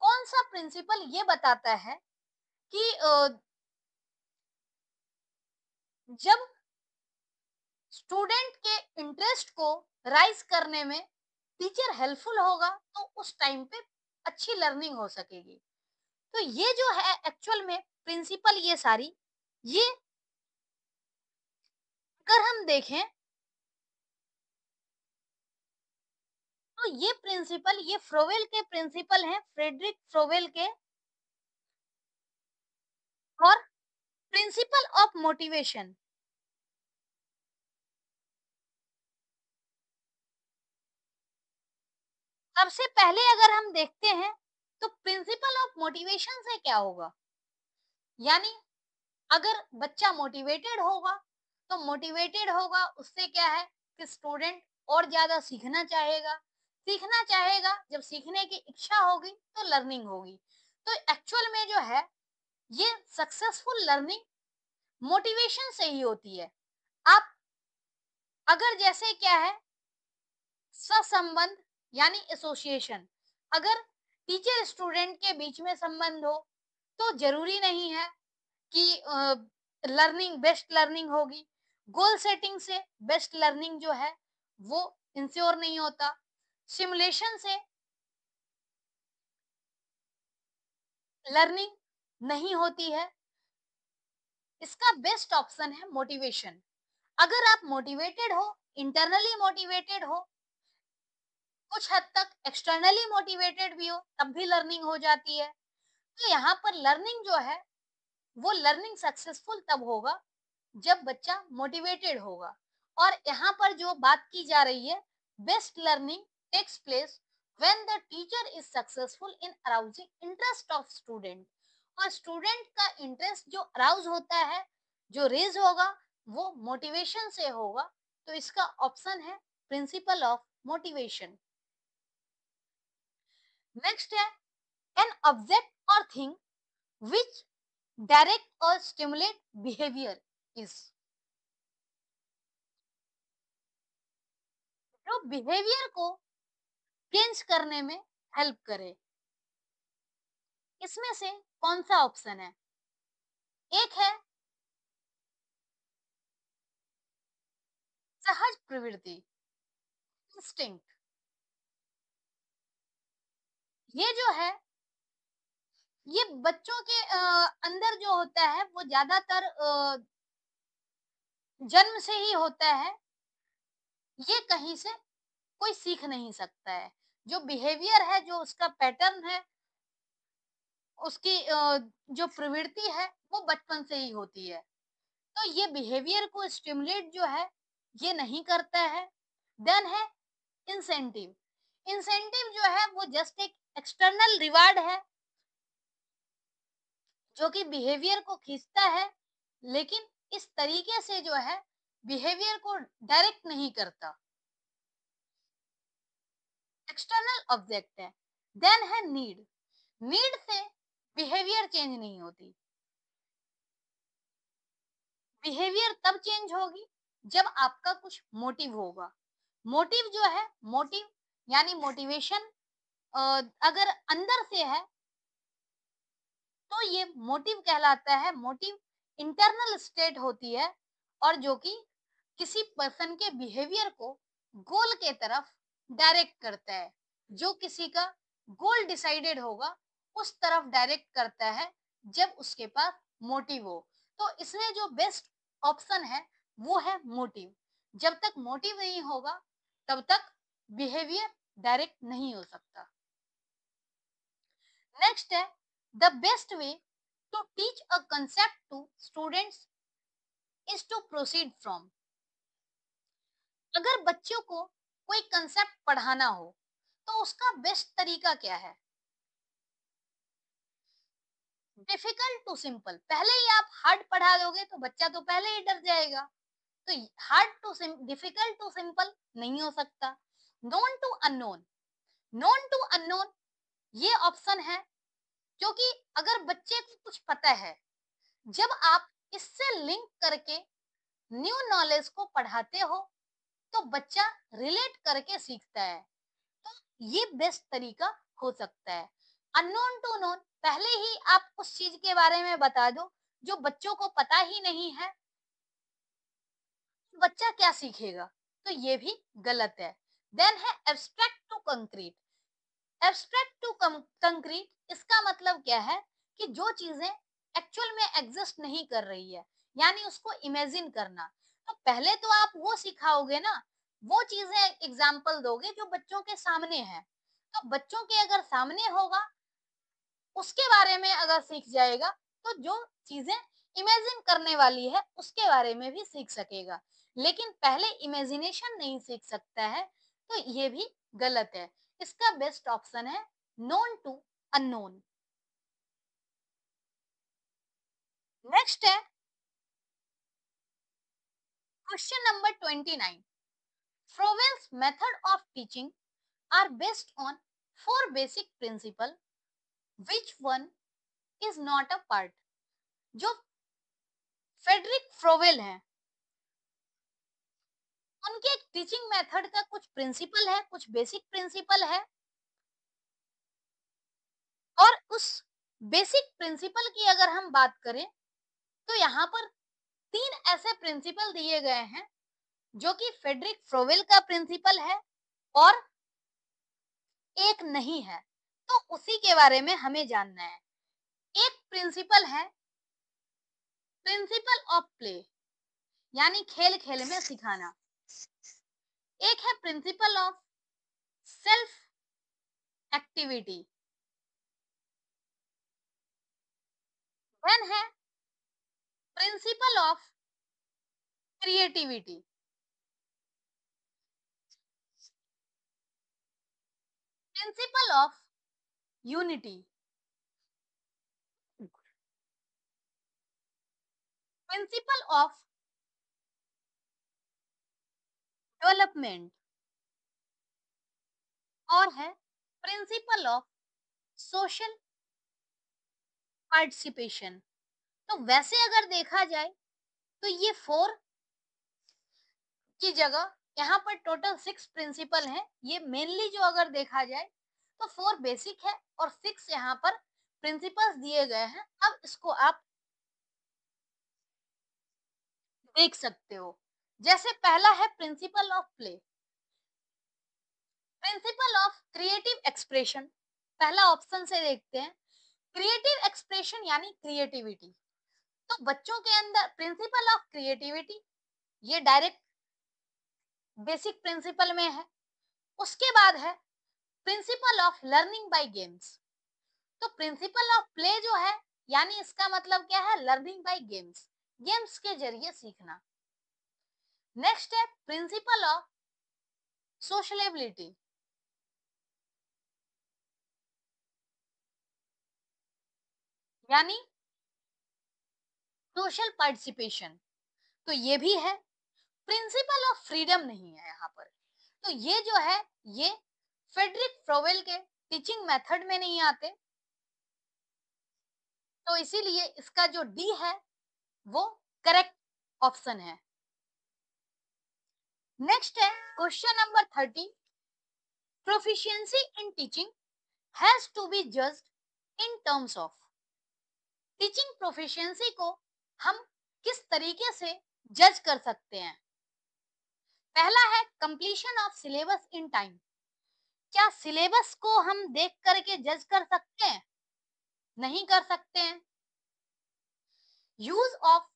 कौन सा प्रिंसिपल ये बताता है कि जब स्टूडेंट के इंटरेस्ट को राइज करने में टीचर हेल्पफुल होगा तो उस टाइम पे अच्छी लर्निंग हो सकेगी। तो ये जो है एक्चुअल में प्रिंसिपल, ये सारी, ये अगर हम देखें तो ये प्रिंसिपल, ये फ्रोवेल के प्रिंसिपल हैं, फ्रेडरिक फ्रोवेल के। और प्रिंसिपल ऑफ मोटिवेशन, सबसे पहले अगर हम देखते हैं तो प्रिंसिपल ऑफ मोटिवेशन से क्या होगा, यानी अगर बच्चा मोटिवेटेड होगा तो मोटिवेटेड होगा उससे क्या है कि स्टूडेंट और ज्यादा सीखना चाहेगा, सीखना चाहेगा, जब सीखने की इच्छा होगी तो लर्निंग होगी। तो एक्चुअल में जो है ये सक्सेसफुल लर्निंग मोटिवेशन से ही होती है। आप अगर जैसे क्या है सहसंबंध यानी एसोसिएशन, अगर टीचर स्टूडेंट के बीच में संबंध हो तो जरूरी नहीं है कि लर्निंग बेस्ट लर्निंग होगी। गोल सेटिंग से बेस्ट लर्निंग जो है वो इंश्योर नहीं होता। सिमुलेशन से लर्निंग नहीं होती है। इसका बेस्ट ऑप्शन है मोटिवेशन। अगर आप मोटिवेटेड हो, इंटरनली मोटिवेटेड हो, कुछ हद तक एक्सटर्नली मोटिवेटेड भी हो, तब भी लर्निंग हो जाती है। तो यहाँ पर लर्निंग जो है वो लर्निंग सक्सेसफुल तब होगा जब बच्चा मोटिवेटेड होगा। और यहाँ पर जो बात की जा रही है, best learning takes place when the teacher is successful in arousing interest of student. और स्टूडेंट का इंटरेस्ट जो अराउज होता है, जो रेज होगा, वो मोटिवेशन से होगा। तो इसका ऑप्शन है प्रिंसिपल ऑफ मोटिवेशन। नेक्स्ट है एन ऑब्जेक्ट और थिंग विच डायरेक्ट और स्टिमुलेट बिहेवियर इज, जो बिहेवियर को चेंज करने में हेल्प करे। इसमें से कौन सा ऑप्शन है? एक है सहज प्रवृत्ति, इंस्टिंक्ट। ये जो है ये बच्चों के अंदर जो होता है वो ज्यादातर जन्म से ही होता है। ये कहीं से कोई सीख नहीं सकता है। जो बिहेवियर है, जो उसका पैटर्न है, उसकी जो प्रवृत्ति है वो बचपन से ही होती है। तो ये बिहेवियर को स्टिमुलेट जो है ये नहीं करता है। देन है इंसेंटिव। इंसेंटिव जो है वो जस्ट एक एक्सटर्नल रिवार्ड है जो कि बिहेवियर को खींचता है, लेकिन इस तरीके से जो है बिहेवियर को डायरेक्ट नहीं करता। एक्सटर्नल ऑब्जेक्ट है। देन है नीड। नीड से बिहेवियर चेंज नहीं होती। बिहेवियर तब चेंज होगी जब आपका कुछ मोटिव होगा। मोटिव जो है, मोटिव यानी मोटिवेशन अगर अंदर से है तो ये मोटिव कहलाता है। मोटिव इंटरनल स्टेट होती है और जो कि किसी पर्सन के बिहेवियर को गोल के तरफ डायरेक्ट करता है। जो किसी का गोल डिसाइडेड होगा उस तरफ डायरेक्ट करता है जब उसके पास मोटिव हो। तो इसमें जो बेस्ट ऑप्शन है वो है मोटिव। जब तक मोटिव नहीं होगा तब तक बिहेवियर डायरेक्ट नहीं हो सकता। नेक्स्ट है the best way to teach a concept to students is to proceed from. अगर बच्चों को कोई कंसेप्ट पढ़ाना हो तो उसका बेस्ट तरीका क्या है? Difficult to simple. पहले ही आप हार्ड पढ़ा दोगे तो बच्चा तो पहले ही डर जाएगा। तो hard to difficult to simple नहीं हो सकता। Known to unknown. Known to unknown ये ऑप्शन है क्योंकि अगर बच्चे को कुछ पता है, जब आप इससे लिंक करके न्यू नॉलेज को पढ़ाते हो तो बच्चा रिलेट करके सीखता है। तो ये बेस्ट तरीका हो सकता है। अननोन टू नोन, पहले ही आप उस चीज के बारे में बता दो जो बच्चों को पता ही नहीं है, बच्चा क्या सीखेगा? तो ये भी गलत है। देन है abstract to concrete. Abstract to concrete इसका मतलब क्या है कि जो चीजें एक्चुअल में एग्जिस्ट नहीं कर रही है, यानी उसको इमेजिन करना। तो पहले तो आप वो सिखाओगे ना, वो चीजें एग्जाम्पल दोगे जो बच्चों के सामने है। तो बच्चों के अगर सामने होगा, उसके बारे में अगर सीख जाएगा, तो जो चीजें इमेजिन करने वाली है उसके बारे में भी सीख सकेगा। लेकिन पहले इमेजिनेशन नहीं सीख सकता है, तो ये भी गलत है। इसका बेस्ट ऑप्शन है नोन टू अननोन। नेक्स्ट है question number 29। Froebel's method of teaching are based on four basic principles. Which one is not a part? जो फेडरिक फ्रोवेल हैं, उनके टीचिंग मेथड का कुछ प्रिंसिपल है, कुछ बेसिक प्रिंसिपल है, और उस बेसिक प्रिंसिपल की अगर हम बात करें तो यहाँ पर तीन ऐसे प्रिंसिपल दिए गए हैं जो कि फेडरिक फ्रोवेल का प्रिंसिपल है और एक नहीं है। तो उसी के बारे में हमें जानना है। एक प्रिंसिपल है प्रिंसिपल ऑफ प्ले, यानी खेल खेल में सिखाना। एक है principle of self activity. Then है principle of creativity. Principle of unity. Principle of development. और है प्रिंसिपल ऑफ सोशल पार्टिसिपेशन। तो वैसे अगर देखा जाए तो ये फोर की जगह यहाँ पर टोटल सिक्स प्रिंसिपल हैं। ये मेनली जो अगर देखा जाए तो फोर बेसिक है और सिक्स यहाँ पर प्रिंसिपल्स दिए गए हैं। अब इसको आप देख सकते हो। जैसे पहला है principle of play, principle of creative expression. पहला ऑप्शन से देखते हैं, क्रिएटिव एक्सप्रेशन यानी क्रिएटिविटी। तो बच्चों के अंदर प्रिंसिपल ऑफ क्रिएटिविटी ये डायरेक्ट बेसिक प्रिंसिपल में है। उसके बाद है principle of learning by games. तो प्रिंसिपल ऑफ प्ले जो है, यानी इसका मतलब क्या है, लर्निंग बाय गेम्स, गेम्स के जरिए सीखना। नेक्स्ट है प्रिंसिपल ऑफ सोशलेबिलिटी, यानी सोशल पार्टिसिपेशन। तो ये भी है। प्रिंसिपल ऑफ फ्रीडम नहीं है यहाँ पर। तो ये जो है, ये फेडरिक फ्रोवेल के टीचिंग मेथड में नहीं आते। तो इसीलिए इसका जो डी है वो करेक्ट ऑप्शन है। नेक्स्ट है question number 30। Proficiency in teaching has to be judged in terms of. Teaching proficiency को हम किस तरीके से जज कर सकते हैं? पहला है completion of syllabus in time. क्या सिलेबस को हम देख करके जज कर सकते हैं? नहीं कर सकते हैं। Use of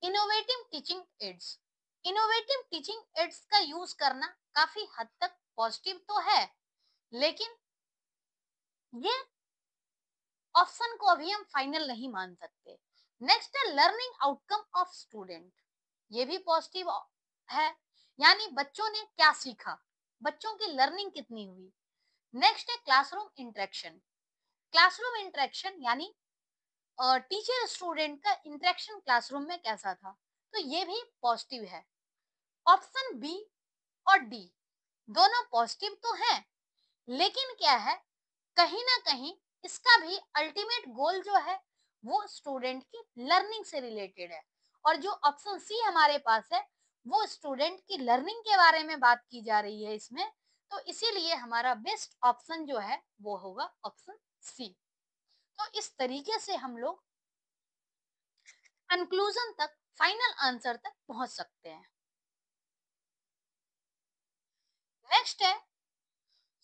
innovative teaching ads. Innovative teaching ads का यूज करना काफी हद तक पॉजिटिव तो है, लेकिन ये ऑप्शन को अभी हम फाइनल नहीं मान सकते। नेक्स्ट है लर्निंग आउटकम ऑफ स्टूडेंट। ये भी पॉजिटिव है, यानी बच्चों ने क्या सीखा, बच्चों की लर्निंग कितनी हुई। नेक्स्ट है क्लासरूम इंटरेक्शन। क्लासरूम इंटरेक्शन यानी टीचर स्टूडेंट का इंटरेक्शन क्लासरूम में कैसा था, तो ये भी पॉजिटिव है। ऑप्शन बी और डी दोनों पॉजिटिव तो हैं, लेकिन क्या है, कहीं ना कहीं इसका भी अल्टीमेट गोल जो है वो स्टूडेंट की लर्निंग से रिलेटेड है। और जो ऑप्शन सी हमारे पास है वो स्टूडेंट की लर्निंग के बारे में बात की जा रही है इसमें। तो इसीलिए हमारा बेस्ट ऑप्शन जो है वो होगा ऑप्शन सी। तो इस तरीके से हम लोग कंक्लूजन तक, फाइनल आंसर तक पहुंच सकते हैं। नेक्स्ट है,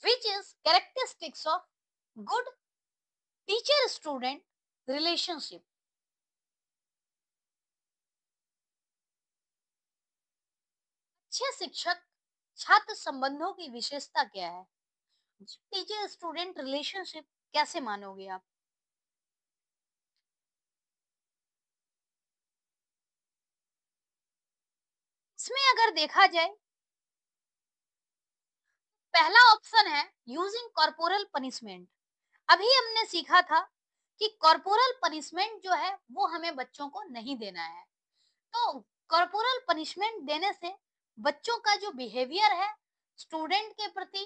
which is characteristics of good teacher student relationship. अच्छे शिक्षक छात्र संबंधों की विशेषता क्या है? टीचर स्टूडेंट रिलेशनशिप कैसे मानोगे आप? इसमें अगर देखा जाए, पहला ऑप्शन है यूजिंग कॉर्पोरल पनिशमेंट। अभी हमने सीखा था कि कॉर्पोरल पनिशमेंट जो है वो हमें बच्चों को नहीं देना है। तो कॉर्पोरल पनिशमेंट देने से बच्चों का जो बिहेवियर है स्टूडेंट के प्रति,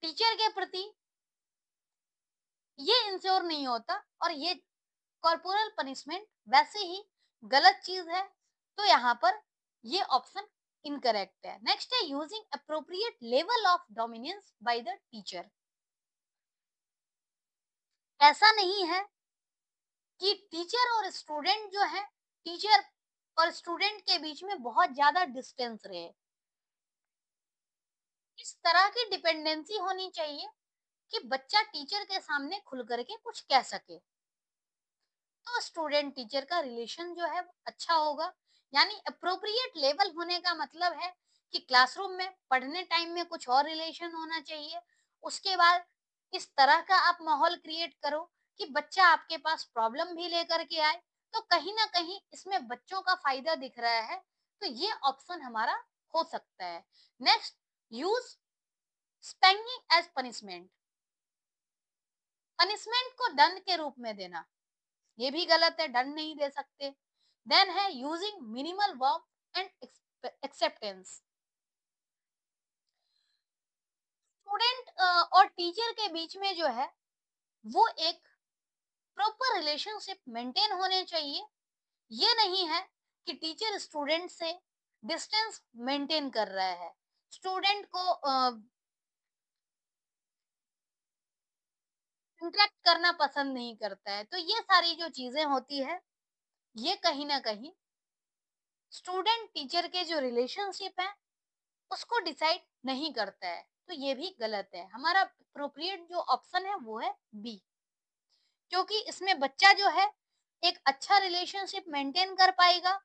टीचर के प्रति, ये इंश्योर नहीं होता, और ये कॉर्पोरल पनिशमेंट वैसे ही गलत चीज है। तो यहाँ पर ये ऑप्शन इनकरेक्ट है। नेक्स्ट है using appropriate level of dominance by the teacher. ऐसा नहीं है कि टीचर और स्टूडेंट जो है, टीचर और स्टूडेंट के बीच में बहुत ज्यादा डिस्टेंस रहे। इस तरह की डिपेंडेंसी होनी चाहिए कि बच्चा टीचर के सामने खुल करके कुछ कह सके, तो स्टूडेंट टीचर का रिलेशन जो है वो अच्छा होगा। यानी अप्रोप्रिएट लेवल होने का मतलब है कि क्लासरूम में पढ़ने टाइम में कुछ और रिलेशन होना चाहिए, उसके बाद इस तरह का आप माहौल क्रिएट करो कि बच्चा आपके पास प्रॉब्लम भी लेकर के आए, तो कहीं ना कहीं इसमें बच्चों का फायदा दिख रहा है। तो ये ऑप्शन हमारा हो सकता है। Next, use spanking as punishment. Punishment को दंड के रूप में देना, ये भी गलत है, दंड नहीं दे सकते। देन है using minimal verb and acceptance. Student और टीचर के बीच में जो है वो एक प्रॉपर रिलेशनशिप मेंटेन होने चाहिए। ये नहीं है कि टीचर स्टूडेंट से डिस्टेंस मेंटेन कर रहा है, स्टूडेंट को इंटरेक्ट करना पसंद नहीं करता है। तो ये सारी जो चीजें होती है, ये कहीं ना कहीं स्टूडेंट टीचर के जो रिलेशनशिप है उसको डिसाइड नहीं करता है। तो ये भी गलत है। हमारा अप्रोप्रिएट जो ऑप्शन है वो है बी, क्योंकि इसमें बच्चा जो है एक अच्छा रिलेशनशिप मेंटेन कर पाएगा,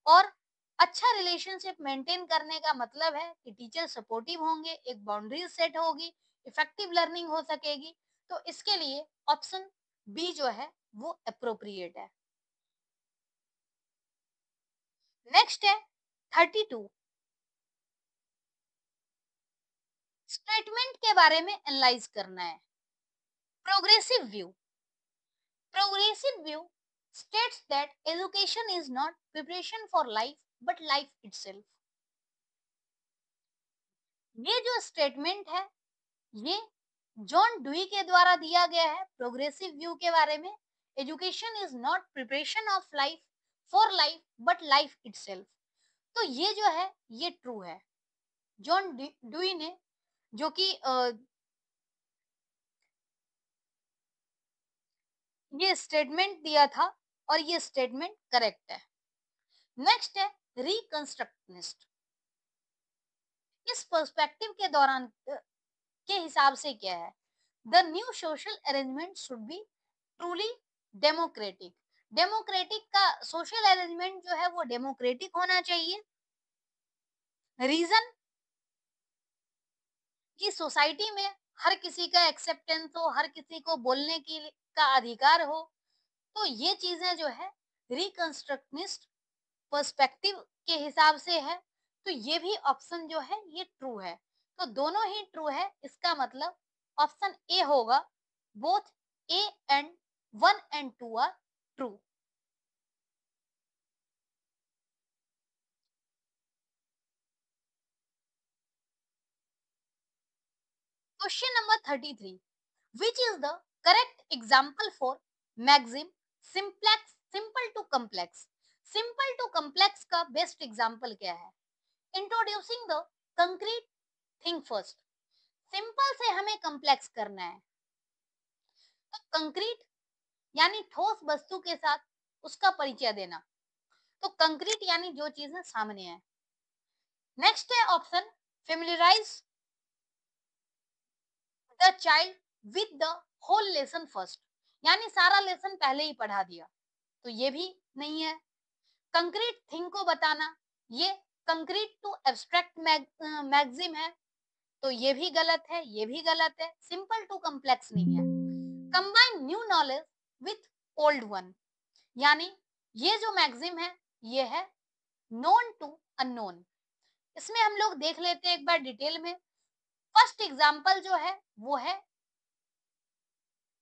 और अच्छा रिलेशनशिप मेंटेन करने का मतलब है कि टीचर सपोर्टिव होंगे, एक बाउंड्रीज सेट होगी, इफेक्टिव लर्निंग हो सकेगी। तो इसके लिए ऑप्शन बी जो है वो अप्रोप्रिएट है। नेक्स्ट है 32, स्टेटमेंट के बारे में एनालाइज करना है। Progressive view, progressive view states that education is not preparation for life but life itself। ये जो स्टेटमेंट है ये जॉन डुई के द्वारा दिया गया है प्रोग्रेसिव व्यू के बारे में। Education is not preparation of life for life but life itself. तो ये जो है ये ट्रू है। जॉन डुई ने जो कि ये स्टेटमेंट दिया था, और ये स्टेटमेंट करेक्ट है। नेक्स्ट है रिकंस्ट्रक्शनिस्ट। इस पर्सपेक्टिव के दौरान के हिसाब से क्या है, the new social arrangement should be truly democratic. Democratic का सोशल अरेंजमेंट जो है वो डेमोक्रेटिक होना चाहिए। रीजन कि सोसाइटी में हर किसी का एक्सेप्टेंस हो, हर किसी को बोलने की का अधिकार हो। तो ये चीजें जो है रिकंस्ट्रक्शनिस्ट पर्सपेक्टिव के हिसाब से है। तो ये भी ऑप्शन जो है ये ट्रू है। तो दोनों ही ट्रू है, इसका मतलब ऑप्शन ए होगा। Both A and 1 and 2 are true. Question number 33, which is the correct example for maxim simplex simple to complex. Simple to complex का बेस्ट एग्जाम्पल क्या है? Introducing the concrete thing first. Simple से हमें complex करना है, तो concrete यानी ठोस वस्तु के साथ उसका परिचय देना। तो कंक्रीट यानी जो चीजें सामने है। नेक्स्ट है option, familiarize the child with the whole lesson first, यानी सारा लेसन पहले ही पढ़ा दिया, तो ये भी नहीं है। कंक्रीट थिंग को बताना, ये कंक्रीट टू एब्स्ट्रैक्ट मैक्सिम है, तो ये भी गलत है, ये भी गलत है। सिंपल टू कम्प्लेक्स नहीं है। Combine new knowledge with old one, यानी ये जो मैक्सिम है ये है नोन टू अननोन। इसमें हम लोग देख लेते हैं एक बार डिटेल में। फर्स्ट एग्जांपल जो है वो है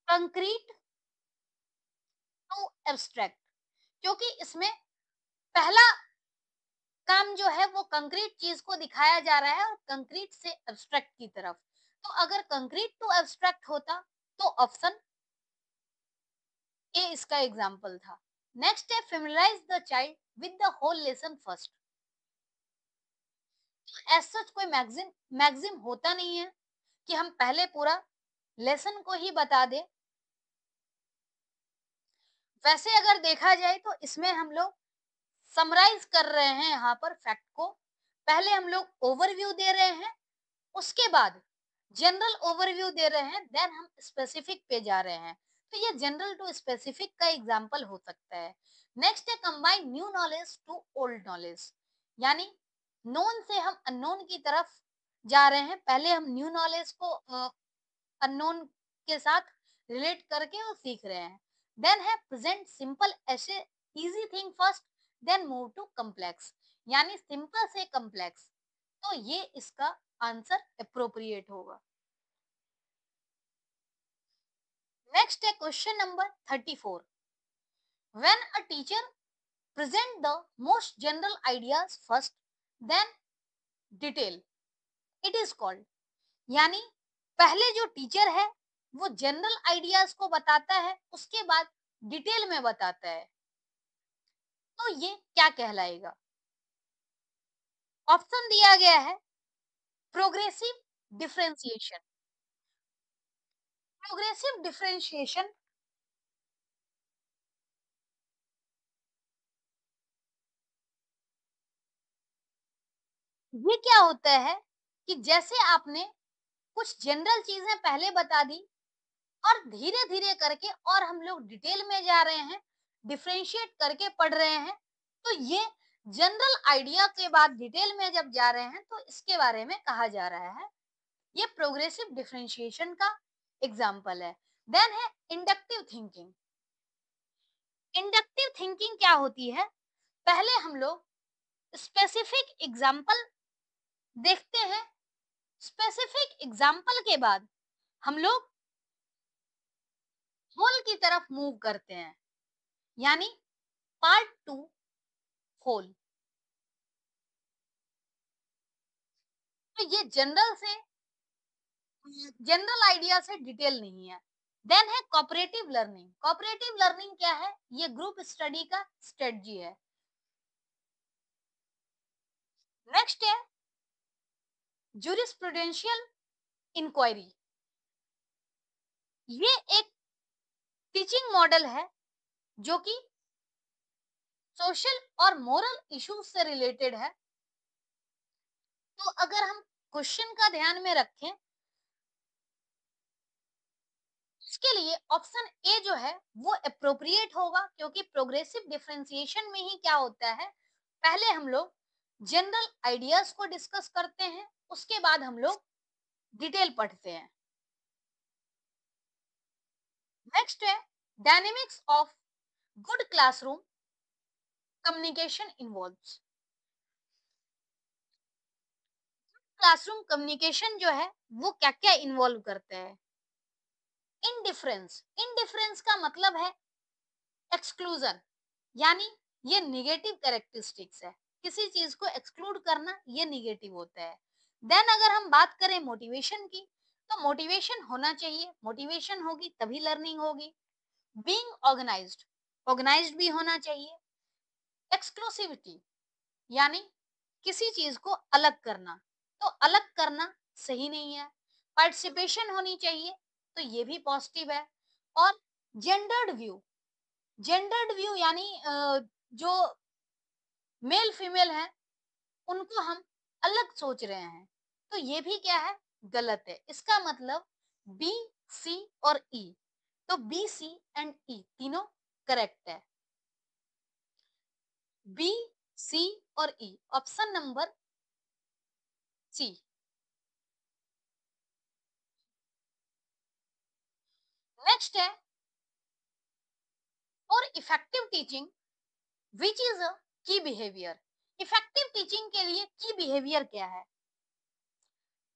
कंक्रीट टू एब्स्ट्रैक्ट, क्योंकि इसमें पहला काम जो है वो कंक्रीट चीज को दिखाया जा रहा है और कंक्रीट से एब्स्ट्रैक्ट की तरफ। तो अगर कंक्रीट टू एब्स्ट्रैक्ट होता तो ऑप्शन ए इसका एग्जाम्पल था। नेक्स्ट है familiarize the child with the whole lesson first. As such कोई मैगजीन मैगजीन होता नहीं है कि हम पहले पूरा लेसन को ही बता दें। वैसे अगर देखा जाए तो इसमें हम लोग समराइज कर रहे हैं यहाँ पर फैक्ट को। पहले हम लोग ओवरव्यू दे रहे हैं, उसके बाद जनरल ओवरव्यू दे रहे हैं, देन हम स्पेसिफिक पे जा रहे हैं। तो ये जनरल टू स्पेसिफिक का एग्जांपल हो सकता है। नेक्स्ट है combine new knowledge to old knowledge, यानी नोन से हम अननोन की तरफ जा रहे हैं। पहले हम न्यू नॉलेज को अननोन के साथ रिलेट करके वो सीख रहे हैं। देन है प्रेजेंट सिंपल ऐसे easy thing first, then move to complex, यानी सिंपल से कम्प्लेक्स। तो ये इसका आंसर अप्रोप्रिएट होगा। नेक्स्ट है question number 34। When a teacher present the most general ideas first then detail, it is called, यानी पहले जो टीचर है वो जनरल आइडियाज को बताता है, उसके बाद डिटेल में बताता है, तो ये क्या कहलाएगा? ऑप्शन दिया गया है प्रोग्रेसिव डिफरेंशिएशन। प्रोग्रेसिव डिफरेंशिएशन ये क्या होता है कि जैसे आपने कुछ जनरल चीजें पहले बता दी और धीरे धीरे करके और हम लोग डिटेल में जा रहे हैं, डिफरेंशिएट करके पढ़ रहे हैं, तो ये जनरल आइडिया के बाद डिटेल में जब जा रहे हैं तो इसके बारे में कहा जा रहा है। ये प्रोग्रेसिव डिफरेंशिएशन का एग्जाम्पल है। देन है इंडक्टिव थिंकिंग। इंडक्टिव थिंकिंग क्या होती है? पहले हम लोग स्पेसिफिक एग्जाम्पल देखते हैं, स्पेसिफिक एग्जाम्पल के बाद हम लोग होल की तरफ मूव करते हैं, यानी पार्ट टू होल। तो ये जनरल आइडिया से डिटेल नहीं है। देन है कोऑपरेटिव लर्निंग। कोऑपरेटिव लर्निंग क्या है? ये ग्रुप स्टडी का स्ट्रेटजी है। नेक्स्ट है जूरिस्प्रूडेंशियल इंक्वायरी। ये एक टीचिंग मॉडल है जो कि सोशल और मोरल इश्यूज से रिलेटेड है। तो अगर हम क्वेश्चन का ध्यान में रखें, इसके लिए ऑप्शन ए जो है वो अप्रोप्रिएट होगा, क्योंकि प्रोग्रेसिव डिफरेंशिएशन में ही क्या होता है, पहले हम लोग जनरल आइडियाज को डिस्कस करते हैं, उसके बाद हम लोग डिटेल पढ़ते हैं। नेक्स्ट है dynamics of good classroom communication involves. Classroom communication जो है वो क्या क्या इन्वॉल्व करता है? इनडिफरेंस। इनडिफरेंस का मतलब है एक्सक्लूजन, यानी ये निगेटिव कैरेक्टरिस्टिक्स है। किसी चीज को एक्सक्लूड करना ये निगेटिव होता है। देन अगर हम बात करें मोटिवेशन की, तो मोटिवेशन होना चाहिए, मोटिवेशन होगी तभी लर्निंग होगी। बीइंग ऑर्गेनाइज्ड, ऑर्गेनाइज्ड भी होना चाहिए। एक्सक्लूसिविटी, यानी किसी चीज को अलग करना, तो अलग करना सही नहीं है। पार्टिसिपेशन होनी चाहिए, तो ये भी पॉजिटिव है। और जेंडर्ड व्यू, जेंडर्ड व्यू यानी जो मेल फीमेल है उनको हम अलग सोच रहे हैं, तो ये भी क्या है, गलत है। इसका मतलब बी, सी और ई, तो बी, सी एंड ई तीनों करेक्ट है। बी, सी और ई, ऑप्शन नंबर सी। नेक्स्ट है, for effective teaching which is a की बिहेवियर। इफेक्टिव टीचिंग के लिए की बिहेवियर क्या है?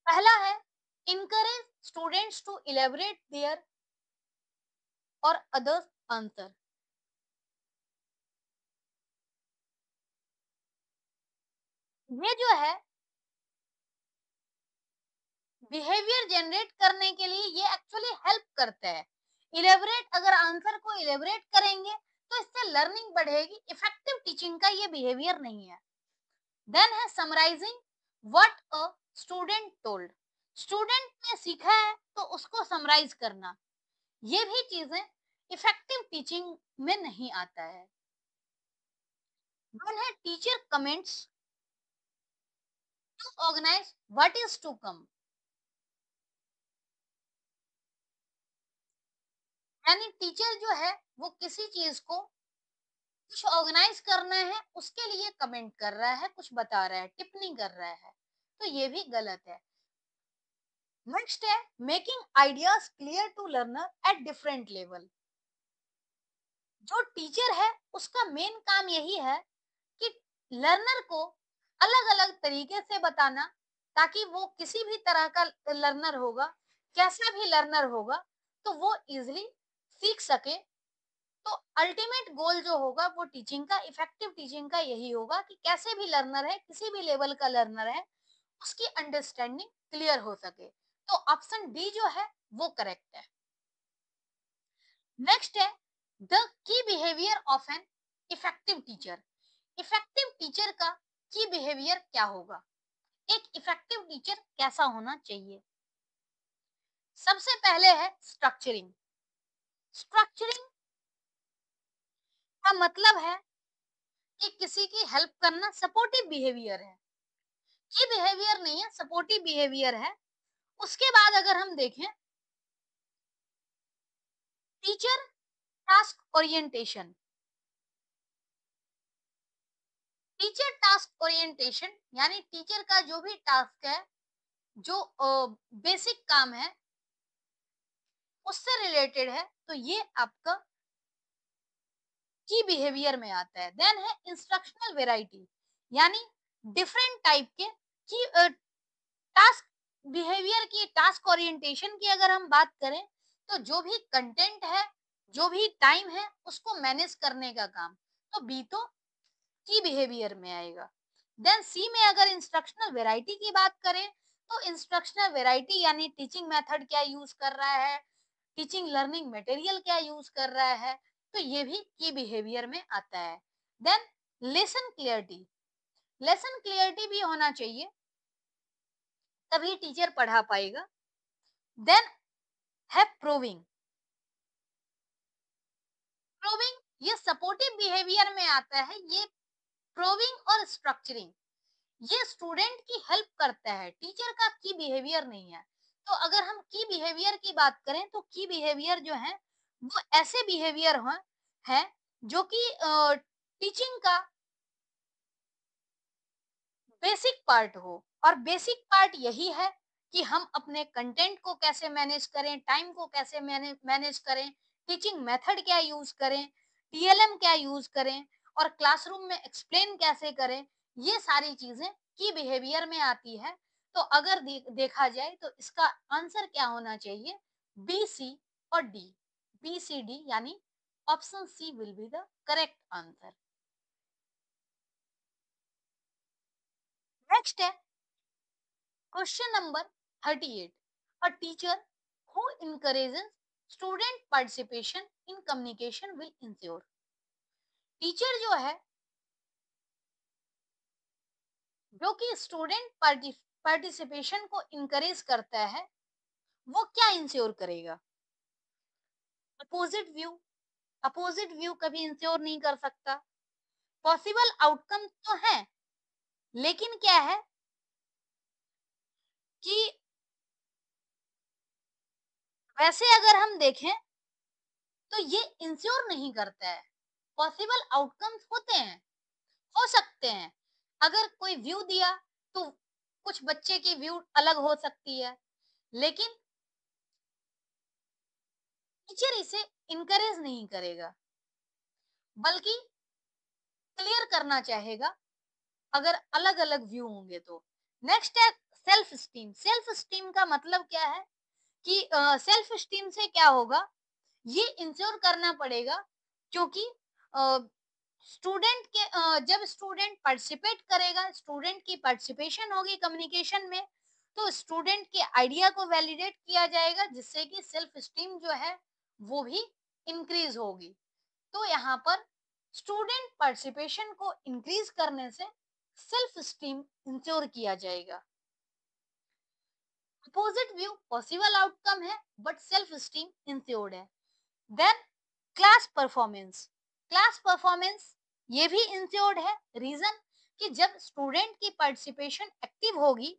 पहला है, encourage students to elaborate their और अदर्स आंसर। ये जो है बिहेवियर जनरेट करने के लिए ये एक्चुअली हेल्प करता है। इलेबोरेट, अगर आंसर को इलेबोरेट करेंगे तो इससे लर्निंग बढ़ेगी। इफेक्टिव टीचिंग का ये बिहेवियर नहीं है। देन है summarizing what a student told. Student ने सीखा है तो उसको समराइज करना, ये भी चीजें इफेक्टिव टीचिंग में नहीं आता है। देन है teacher comments to organize what is to come. यानी टीचर जो है वो किसी चीज को कुछ ऑर्गेनाइज करना है उसके लिए कमेंट कर रहा है, कुछ बता रहा है, टिप्पणी कर रहा है, तो ये भी गलत है। नेक्स्ट है, making ideas clear to learner at different level. जो टीचर है उसका मेन काम यही है कि लर्नर को अलग अलग तरीके से बताना, ताकि वो किसी भी तरह का लर्नर होगा, कैसा भी लर्नर होगा, तो वो इजिली सीख सके। तो अल्टीमेट गोल जो होगा वो टीचिंग का, इफेक्टिव टीचिंग का यही होगा कि कैसे भी लर्नर है, किसी भी लेवल का लर्नर है, उसकी अंडरस्टैंडिंग क्लियर हो सके। तो ऑप्शन डी जो है वो करेक्ट है। नेक्स्ट है, the key behaviour of an effective teacher. Effective teacher का की बिहेवियर क्या होगा? एक इफेक्टिव टीचर कैसा होना चाहिए? सबसे पहले है स्ट्रक्चरिंग। स्ट्रक्चरिंग का मतलब है कि किसी की हेल्प करना, सपोर्टिव बिहेवियर है। ये बिहेवियर नहीं है, सपोर्टिव बिहेवियर है। उसके बाद अगर हम देखें, teacher task orientation. Teacher task orientation यानी टीचर का जो भी टास्क है, जो बेसिक काम है उससे रिलेटेड है, तो ये आपका की बिहेवियर में आता है। देन है इंस्ट्रक्शनल वेराइटी, यानी डिफरेंट टाइप के की टास्क बिहेवियर की, टास्क ओरिएंटेशन की अगर हम बात करें, तो जो भी कंटेंट है, जो भी टाइम है, उसको मैनेज करने का काम, तो बी तो की बिहेवियर में आएगा। देन सी में अगर इंस्ट्रक्शनल वैरायटी की बात करें, तो इंस्ट्रक्शनल वैरायटी यानी टीचिंग मेथड क्या यूज कर रहा है, टीचिंग लर्निंग मटेरियल क्या यूज कर रहा है, तो ये भी की बिहेवियर में आता है। Then lesson clarity, lesson clarity भी होना चाहिए, तभी टीचर पढ़ा पाएगा। देन है प्रूविंग। प्रूविंग ये सपोर्टिव बिहेवियर में आता है। ये प्रूविंग और स्ट्रक्चरिंग ये स्टूडेंट की हेल्प करता है, टीचर का की बिहेवियर नहीं है। तो अगर हम की बिहेवियर की बात करें, तो की बिहेवियर जो है वो ऐसे बिहेवियर है जो कि टीचिंग का बेसिक पार्ट हो। और बेसिक पार्ट यही है कि हम अपने कंटेंट को कैसे मैनेज करें, टाइम को कैसे मैनेज करें, टीचिंग मेथड क्या यूज करें, टीएलएम क्या यूज करें, और क्लासरूम में एक्सप्लेन कैसे करें, ये सारी चीजें की बिहेवियर में आती है। तो अगर देखा जाए तो इसका आंसर क्या होना चाहिए? बी, सी और डी। बी, सी, डी यानी option C will be the correct answer. Next है question number 38। A teacher who encourages student participation in communication will ensure। Teacher जो है जो कि स्टूडेंट पार्टिसिपेशन को इनकरेज करता है, वो क्या इंश्योर करेगा? अपोजिट व्यू, अपोजिट व्यू कभी इंश्योर नहीं कर सकता। पॉसिबल आउटकम तो है, लेकिन क्या है कि वैसे अगर हम देखें तो ये इंश्योर नहीं करता है। पॉसिबल आउटकम्स होते हैं, हो सकते हैं। अगर कोई व्यू दिया तो कुछ बच्चे की व्यू अलग हो सकती है, लेकिन टीचर इसे इनकरेज नहीं करेगा, बल्कि क्लियर करना चाहेगा अगर अलग अलग व्यू होंगे तो। नेक्स्ट है सेल्फ स्टीम। सेल्फ स्टीम का मतलब क्या है कि सेल्फ स्टीम से क्या होगा, ये इंश्योर करना पड़ेगा, क्योंकि स्टूडेंट के जब स्टूडेंट पार्टिसिपेट करेगा, स्टूडेंट की पार्टिसिपेशन होगी कम्युनिकेशन में, तो स्टूडेंट के आइडिया को वैलिडेट किया जाएगा, जिससे कि सेल्फ स्टीम जो है वो भी इंक्रीज होगी। तो यहाँ पर स्टूडेंट पार्टिसिपेशन को इंक्रीज करने से सेल्फ स्टीम इंश्योर किया जाएगा। अपोजिट व्यू पॉसिबल आउटकम है बट सेल्फ स्टीम इंश्योर्ड है। Then class performance. Class performance ये भी इंश्योर्ड है। रीजन कि जब स्टूडेंट की पार्टिसिपेशन एक्टिव होगी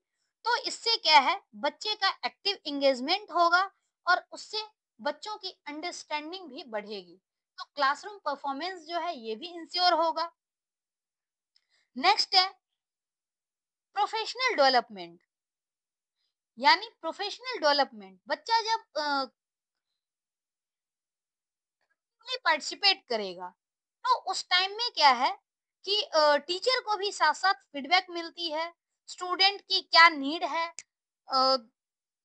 तो इससे क्या है, बच्चे का एक्टिव एंगेजमेंट होगा और उससे बच्चों की अंडरस्टैंडिंग भी बढ़ेगी। तो क्लासरूम परफॉर्मेंस जो है ये भी इंश्योर होगा। नेक्स्ट है प्रोफेशनल डेवलपमेंट। यानी प्रोफेशनल डेवलपमेंट, बच्चा जब पार्टिसिपेट करेगा तो उस टाइम में क्या है कि टीचर को भी साथ साथ फीडबैक मिलती है, स्टूडेंट की क्या नीड है,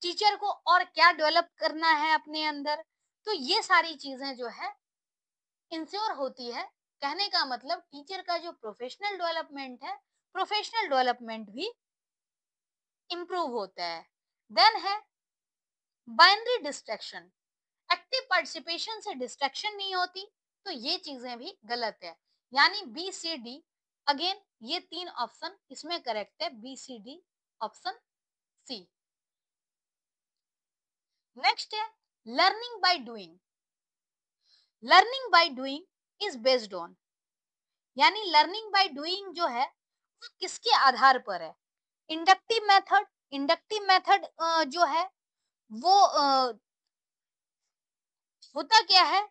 टीचर को और क्या डेवलप करना है अपने अंदर। तो ये सारी चीजें जो है इंश्योर होती है। कहने का मतलब टीचर का जो प्रोफेशनल डेवलपमेंट है, प्रोफेशनल डेवलपमेंट भी इम्प्रूव होता है। देन है बाइनरी डिस्ट्रैक्शन। एक्टिव पार्टिसिपेशन से डिस्ट्रैक्शन नहीं होती, तो ये चीजें भी गलत है। यानी बी सी डी, अगेन ये तीन ऑप्शन इसमें करेक्ट है, B C D option C. Next है learning by doing. Learning by doing is based on, यानी लर्निंग बाय डूइंग जो है वो किसके आधार पर है, इंडक्टिव मेथड। इंडक्टिव मेथड जो है वो होता क्या है,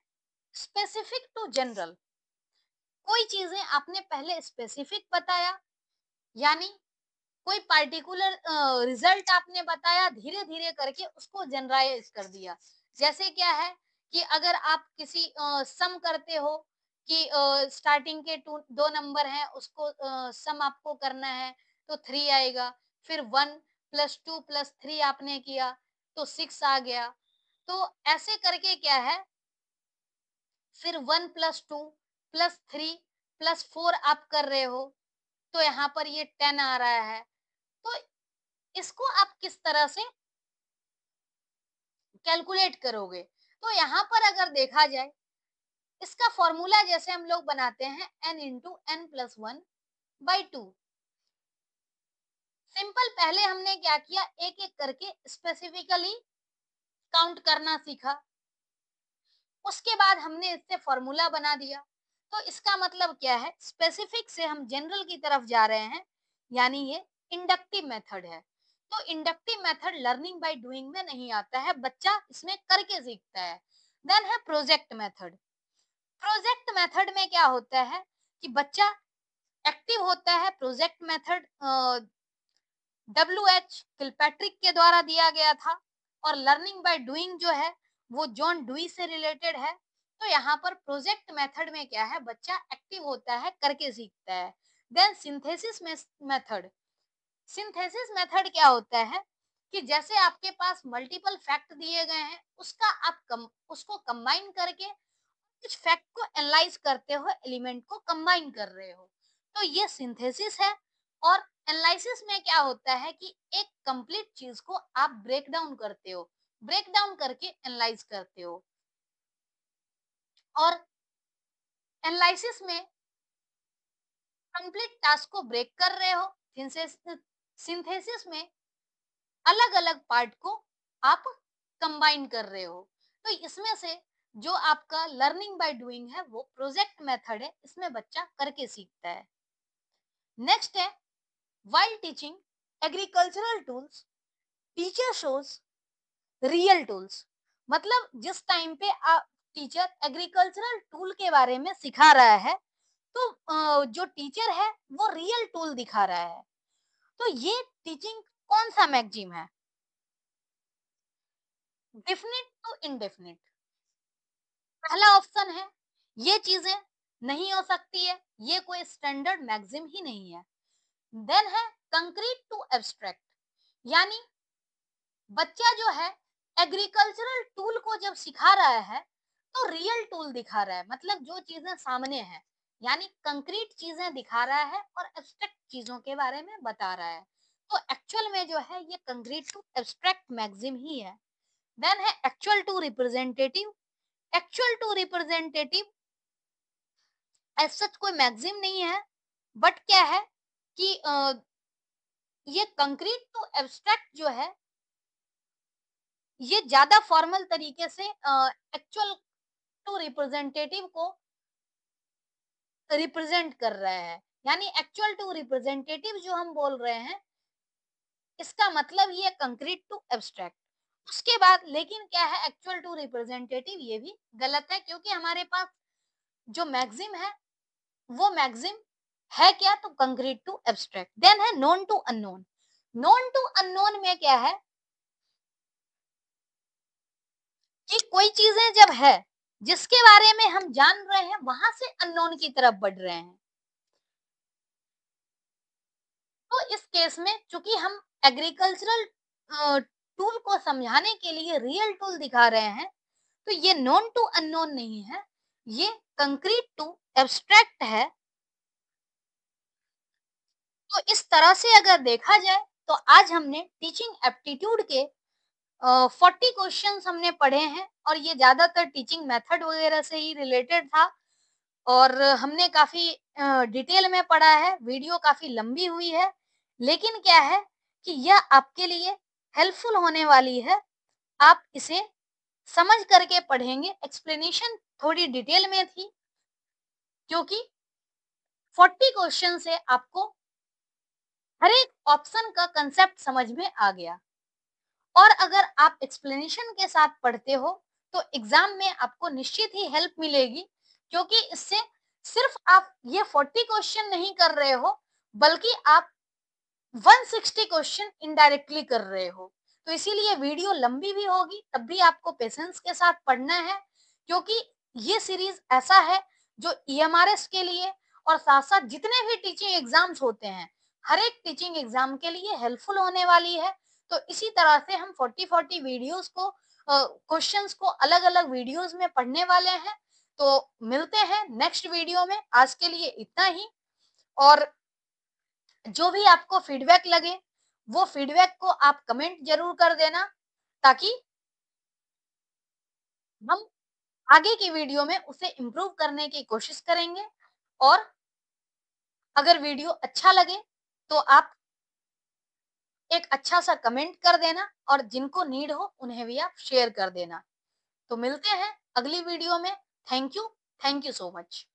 स्पेसिफिक टू जनरल। कोई चीजें आपने पहले स्पेसिफिक बताया, यानी कोई पार्टिकुलर रिजल्ट आपने बताया, धीरे धीरे करके उसको जनरलाइज कर दिया। जैसे क्या है कि अगर आप किसी सम करते हो कि स्टार्टिंग के दो नंबर हैं, उसको सम आपको करना है तो 3 आएगा, फिर 1 प्लस 2 प्लस 3 आपने किया तो 6 आ गया। तो ऐसे करके क्या है, फिर 1 प्लस 2 प्लस 3 प्लस 4 आप कर रहे हो, तो यहाँ पर ये 10 आ रहा है। तो इसको आप किस तरह से कैलकुलेट करोगे, तो यहाँ पर अगर देखा जाए, इसका फॉर्मूला जैसे हम लोग बनाते हैं n into N plus one by two. Simple, पहले हमने क्या किया, एक एक करके स्पेसिफिकली काउंट करना सीखा, उसके बाद हमने इससे फॉर्मूला बना दिया। तो इसका मतलब क्या है, स्पेसिफिक से हम जनरल की तरफ जा रहे हैं, यानी ये इंडक्टिव मेथड है। तो inductive method learning by doing में नहीं आता है, बच्चा इसमें करके सीखता है। देन है प्रोजेक्ट मेथड। प्रोजेक्ट मेथड में क्या होता है कि बच्चा एक्टिव होता है। प्रोजेक्ट मेथड WH किलपैट्रिक के द्वारा दिया गया था, और लर्निंग बाय डूइंग जो है वो जॉन डुई से रिलेटेड है। तो यहाँ पर प्रोजेक्ट मेथड में क्या है, बच्चा एक्टिव होता है, करके सीखता है। Then synthesis method. Synthesis method क्या होता है कि जैसे आपके पास मल्टीपल फैक्ट दिए गए हैं, उसका आप उसको कंबाइन करके कुछ फैक्ट को एनालाइज करते हो, एलिमेंट को कंबाइन कर रहे हो, तो ये सिंथेसिस है। और एनालिसिस में क्या होता है कि एक कंप्लीट चीज को आप ब्रेक डाउन करते हो, ब्रेक डाउन करके एनालाइज करते हो। और एनालिसिस में कंप्लीट टास्क को ब्रेक कर रहे हो, सिंथेसिस में अलग अलग पार्ट को आप कंबाइन कर रहे हो। तो इसमें से जो आपका लर्निंग बाय डूइंग है वो प्रोजेक्ट मेथड है, इसमें बच्चा करके सीखता है। नेक्स्ट है while teaching agricultural tools teacher shows real tools. मतलब जिस टाइम पे टीचर एग्रीकल्चरल टूल के बारे में सिखा रहा है तो जो टीचर है वो रियल टूल दिखा रहा है। तो ये टीचिंग कौन सा मैगजीम है? Definite to indefinite. पहला ऑप्शन है ये चीजें नहीं हो सकती है, ये कोई स्टैंडर्ड मैगजीम ही नहीं है। देन है कंक्रीट टू एब्स्ट्रैक्ट, यानी बच्चा जो है एग्रीकल्चरल टूल को जब सिखा रहा है तो रियल टूल दिखा रहा है, मतलब जो चीजें सामने हैं, यानी कंक्रीट चीजें दिखा रहा है और एब्स्ट्रैक्ट चीजों के बारे में बता रहा है। तो एक्चुअल में जो है ये कंक्रीट टू एब्स्ट्रैक्ट मैगजीम ही है। देन है actual to representative. Actual to representative as such कोई मैगजीम नहीं है, बट क्या है कि ये कंक्रीट टू एब्स्ट्रैक्ट जो है ये ज्यादा फॉर्मल तरीके से एक्चुअल टू रिप्रेजेंटेटिव को रिप्रेजेंट कर रहा है। यानी एक्चुअल टू रिप्रेजेंटेटिव जो हम बोल रहे हैं इसका मतलब ये कंक्रीट टू एब्स्ट्रैक्ट। उसके बाद लेकिन क्या है एक्चुअल टू रिप्रेजेंटेटिव ये भी गलत है, क्योंकि हमारे पास जो मैगजीम है वो मैगजीम है क्या, तो कंक्रीट टू एब्स्ट्रैक्ट। देन है known to unknown. Known to unknown में क्या है कि कोई चीजें जब है जिसके बारे में हम जान रहे हैं वहां से अननोन की तरफ बढ़ रहे हैं। तो इस केस में चूंकि हम एग्रीकल्चरल टूल को समझाने के लिए रियल टूल दिखा रहे हैं तो ये नॉन टू अननोन नहीं है, ये कंक्रीट टू एब्स्ट्रैक्ट है। तो इस तरह से अगर देखा जाए तो आज हमने टीचिंग एप्टीट्यूड के 40 क्वेश्चंस हमने पढ़े हैं और ये ज्यादातर टीचिंग मेथड वगैरह से ही रिलेटेड था और हमने काफी डिटेल में पढ़ा है। वीडियो काफी लंबी हुई है, लेकिन क्या है कि यह आपके लिए हेल्पफुल होने वाली है। आप इसे समझ करके पढ़ेंगे। एक्सप्लेनेशन थोड़ी डिटेल में थी क्योंकि 40 क्वेश्चन से आपको हर एक ऑप्शन का कंसेप्ट समझ में आ गया। और अगर आप एक्सप्लेनेशन के साथ पढ़ते हो तो एग्जाम में आपको निश्चित ही हेल्प मिलेगी, क्योंकि इससे सिर्फ आप ये 40 क्वेश्चन नहीं कर रहे हो बल्कि आप 160 क्वेश्चन इनडायरेक्टली कर रहे हो। तो इसीलिए वीडियो लंबी भी होगी तब भी आपको पेशेंस के साथ पढ़ना है, क्योंकि ये सीरीज ऐसा है जो ईएमआरएस के लिए और साथ साथ जितने भी टीचिंग एग्जाम्स होते हैं हर एक टीचिंग एग्जाम के लिए हेल्पफुल होने वाली है। तो इसी तरह से हम 40 वीडियोस को क्वेश्चंस को अलग अलग वीडियोस में पढ़ने वाले हैं। तो मिलते हैं नेक्स्ट वीडियो में। आज के लिए इतना ही। और जो भी आपको फीडबैक लगे वो फीडबैक को आप कमेंट जरूर कर देना, ताकि हम आगे की वीडियो में उसे इम्प्रूव करने की कोशिश करेंगे। और अगर वीडियो अच्छा लगे तो आप एक अच्छा सा कमेंट कर देना और जिनको नीड हो उन्हें भी आप शेयर कर देना। तो मिलते हैं अगली वीडियो में। Thank you so much.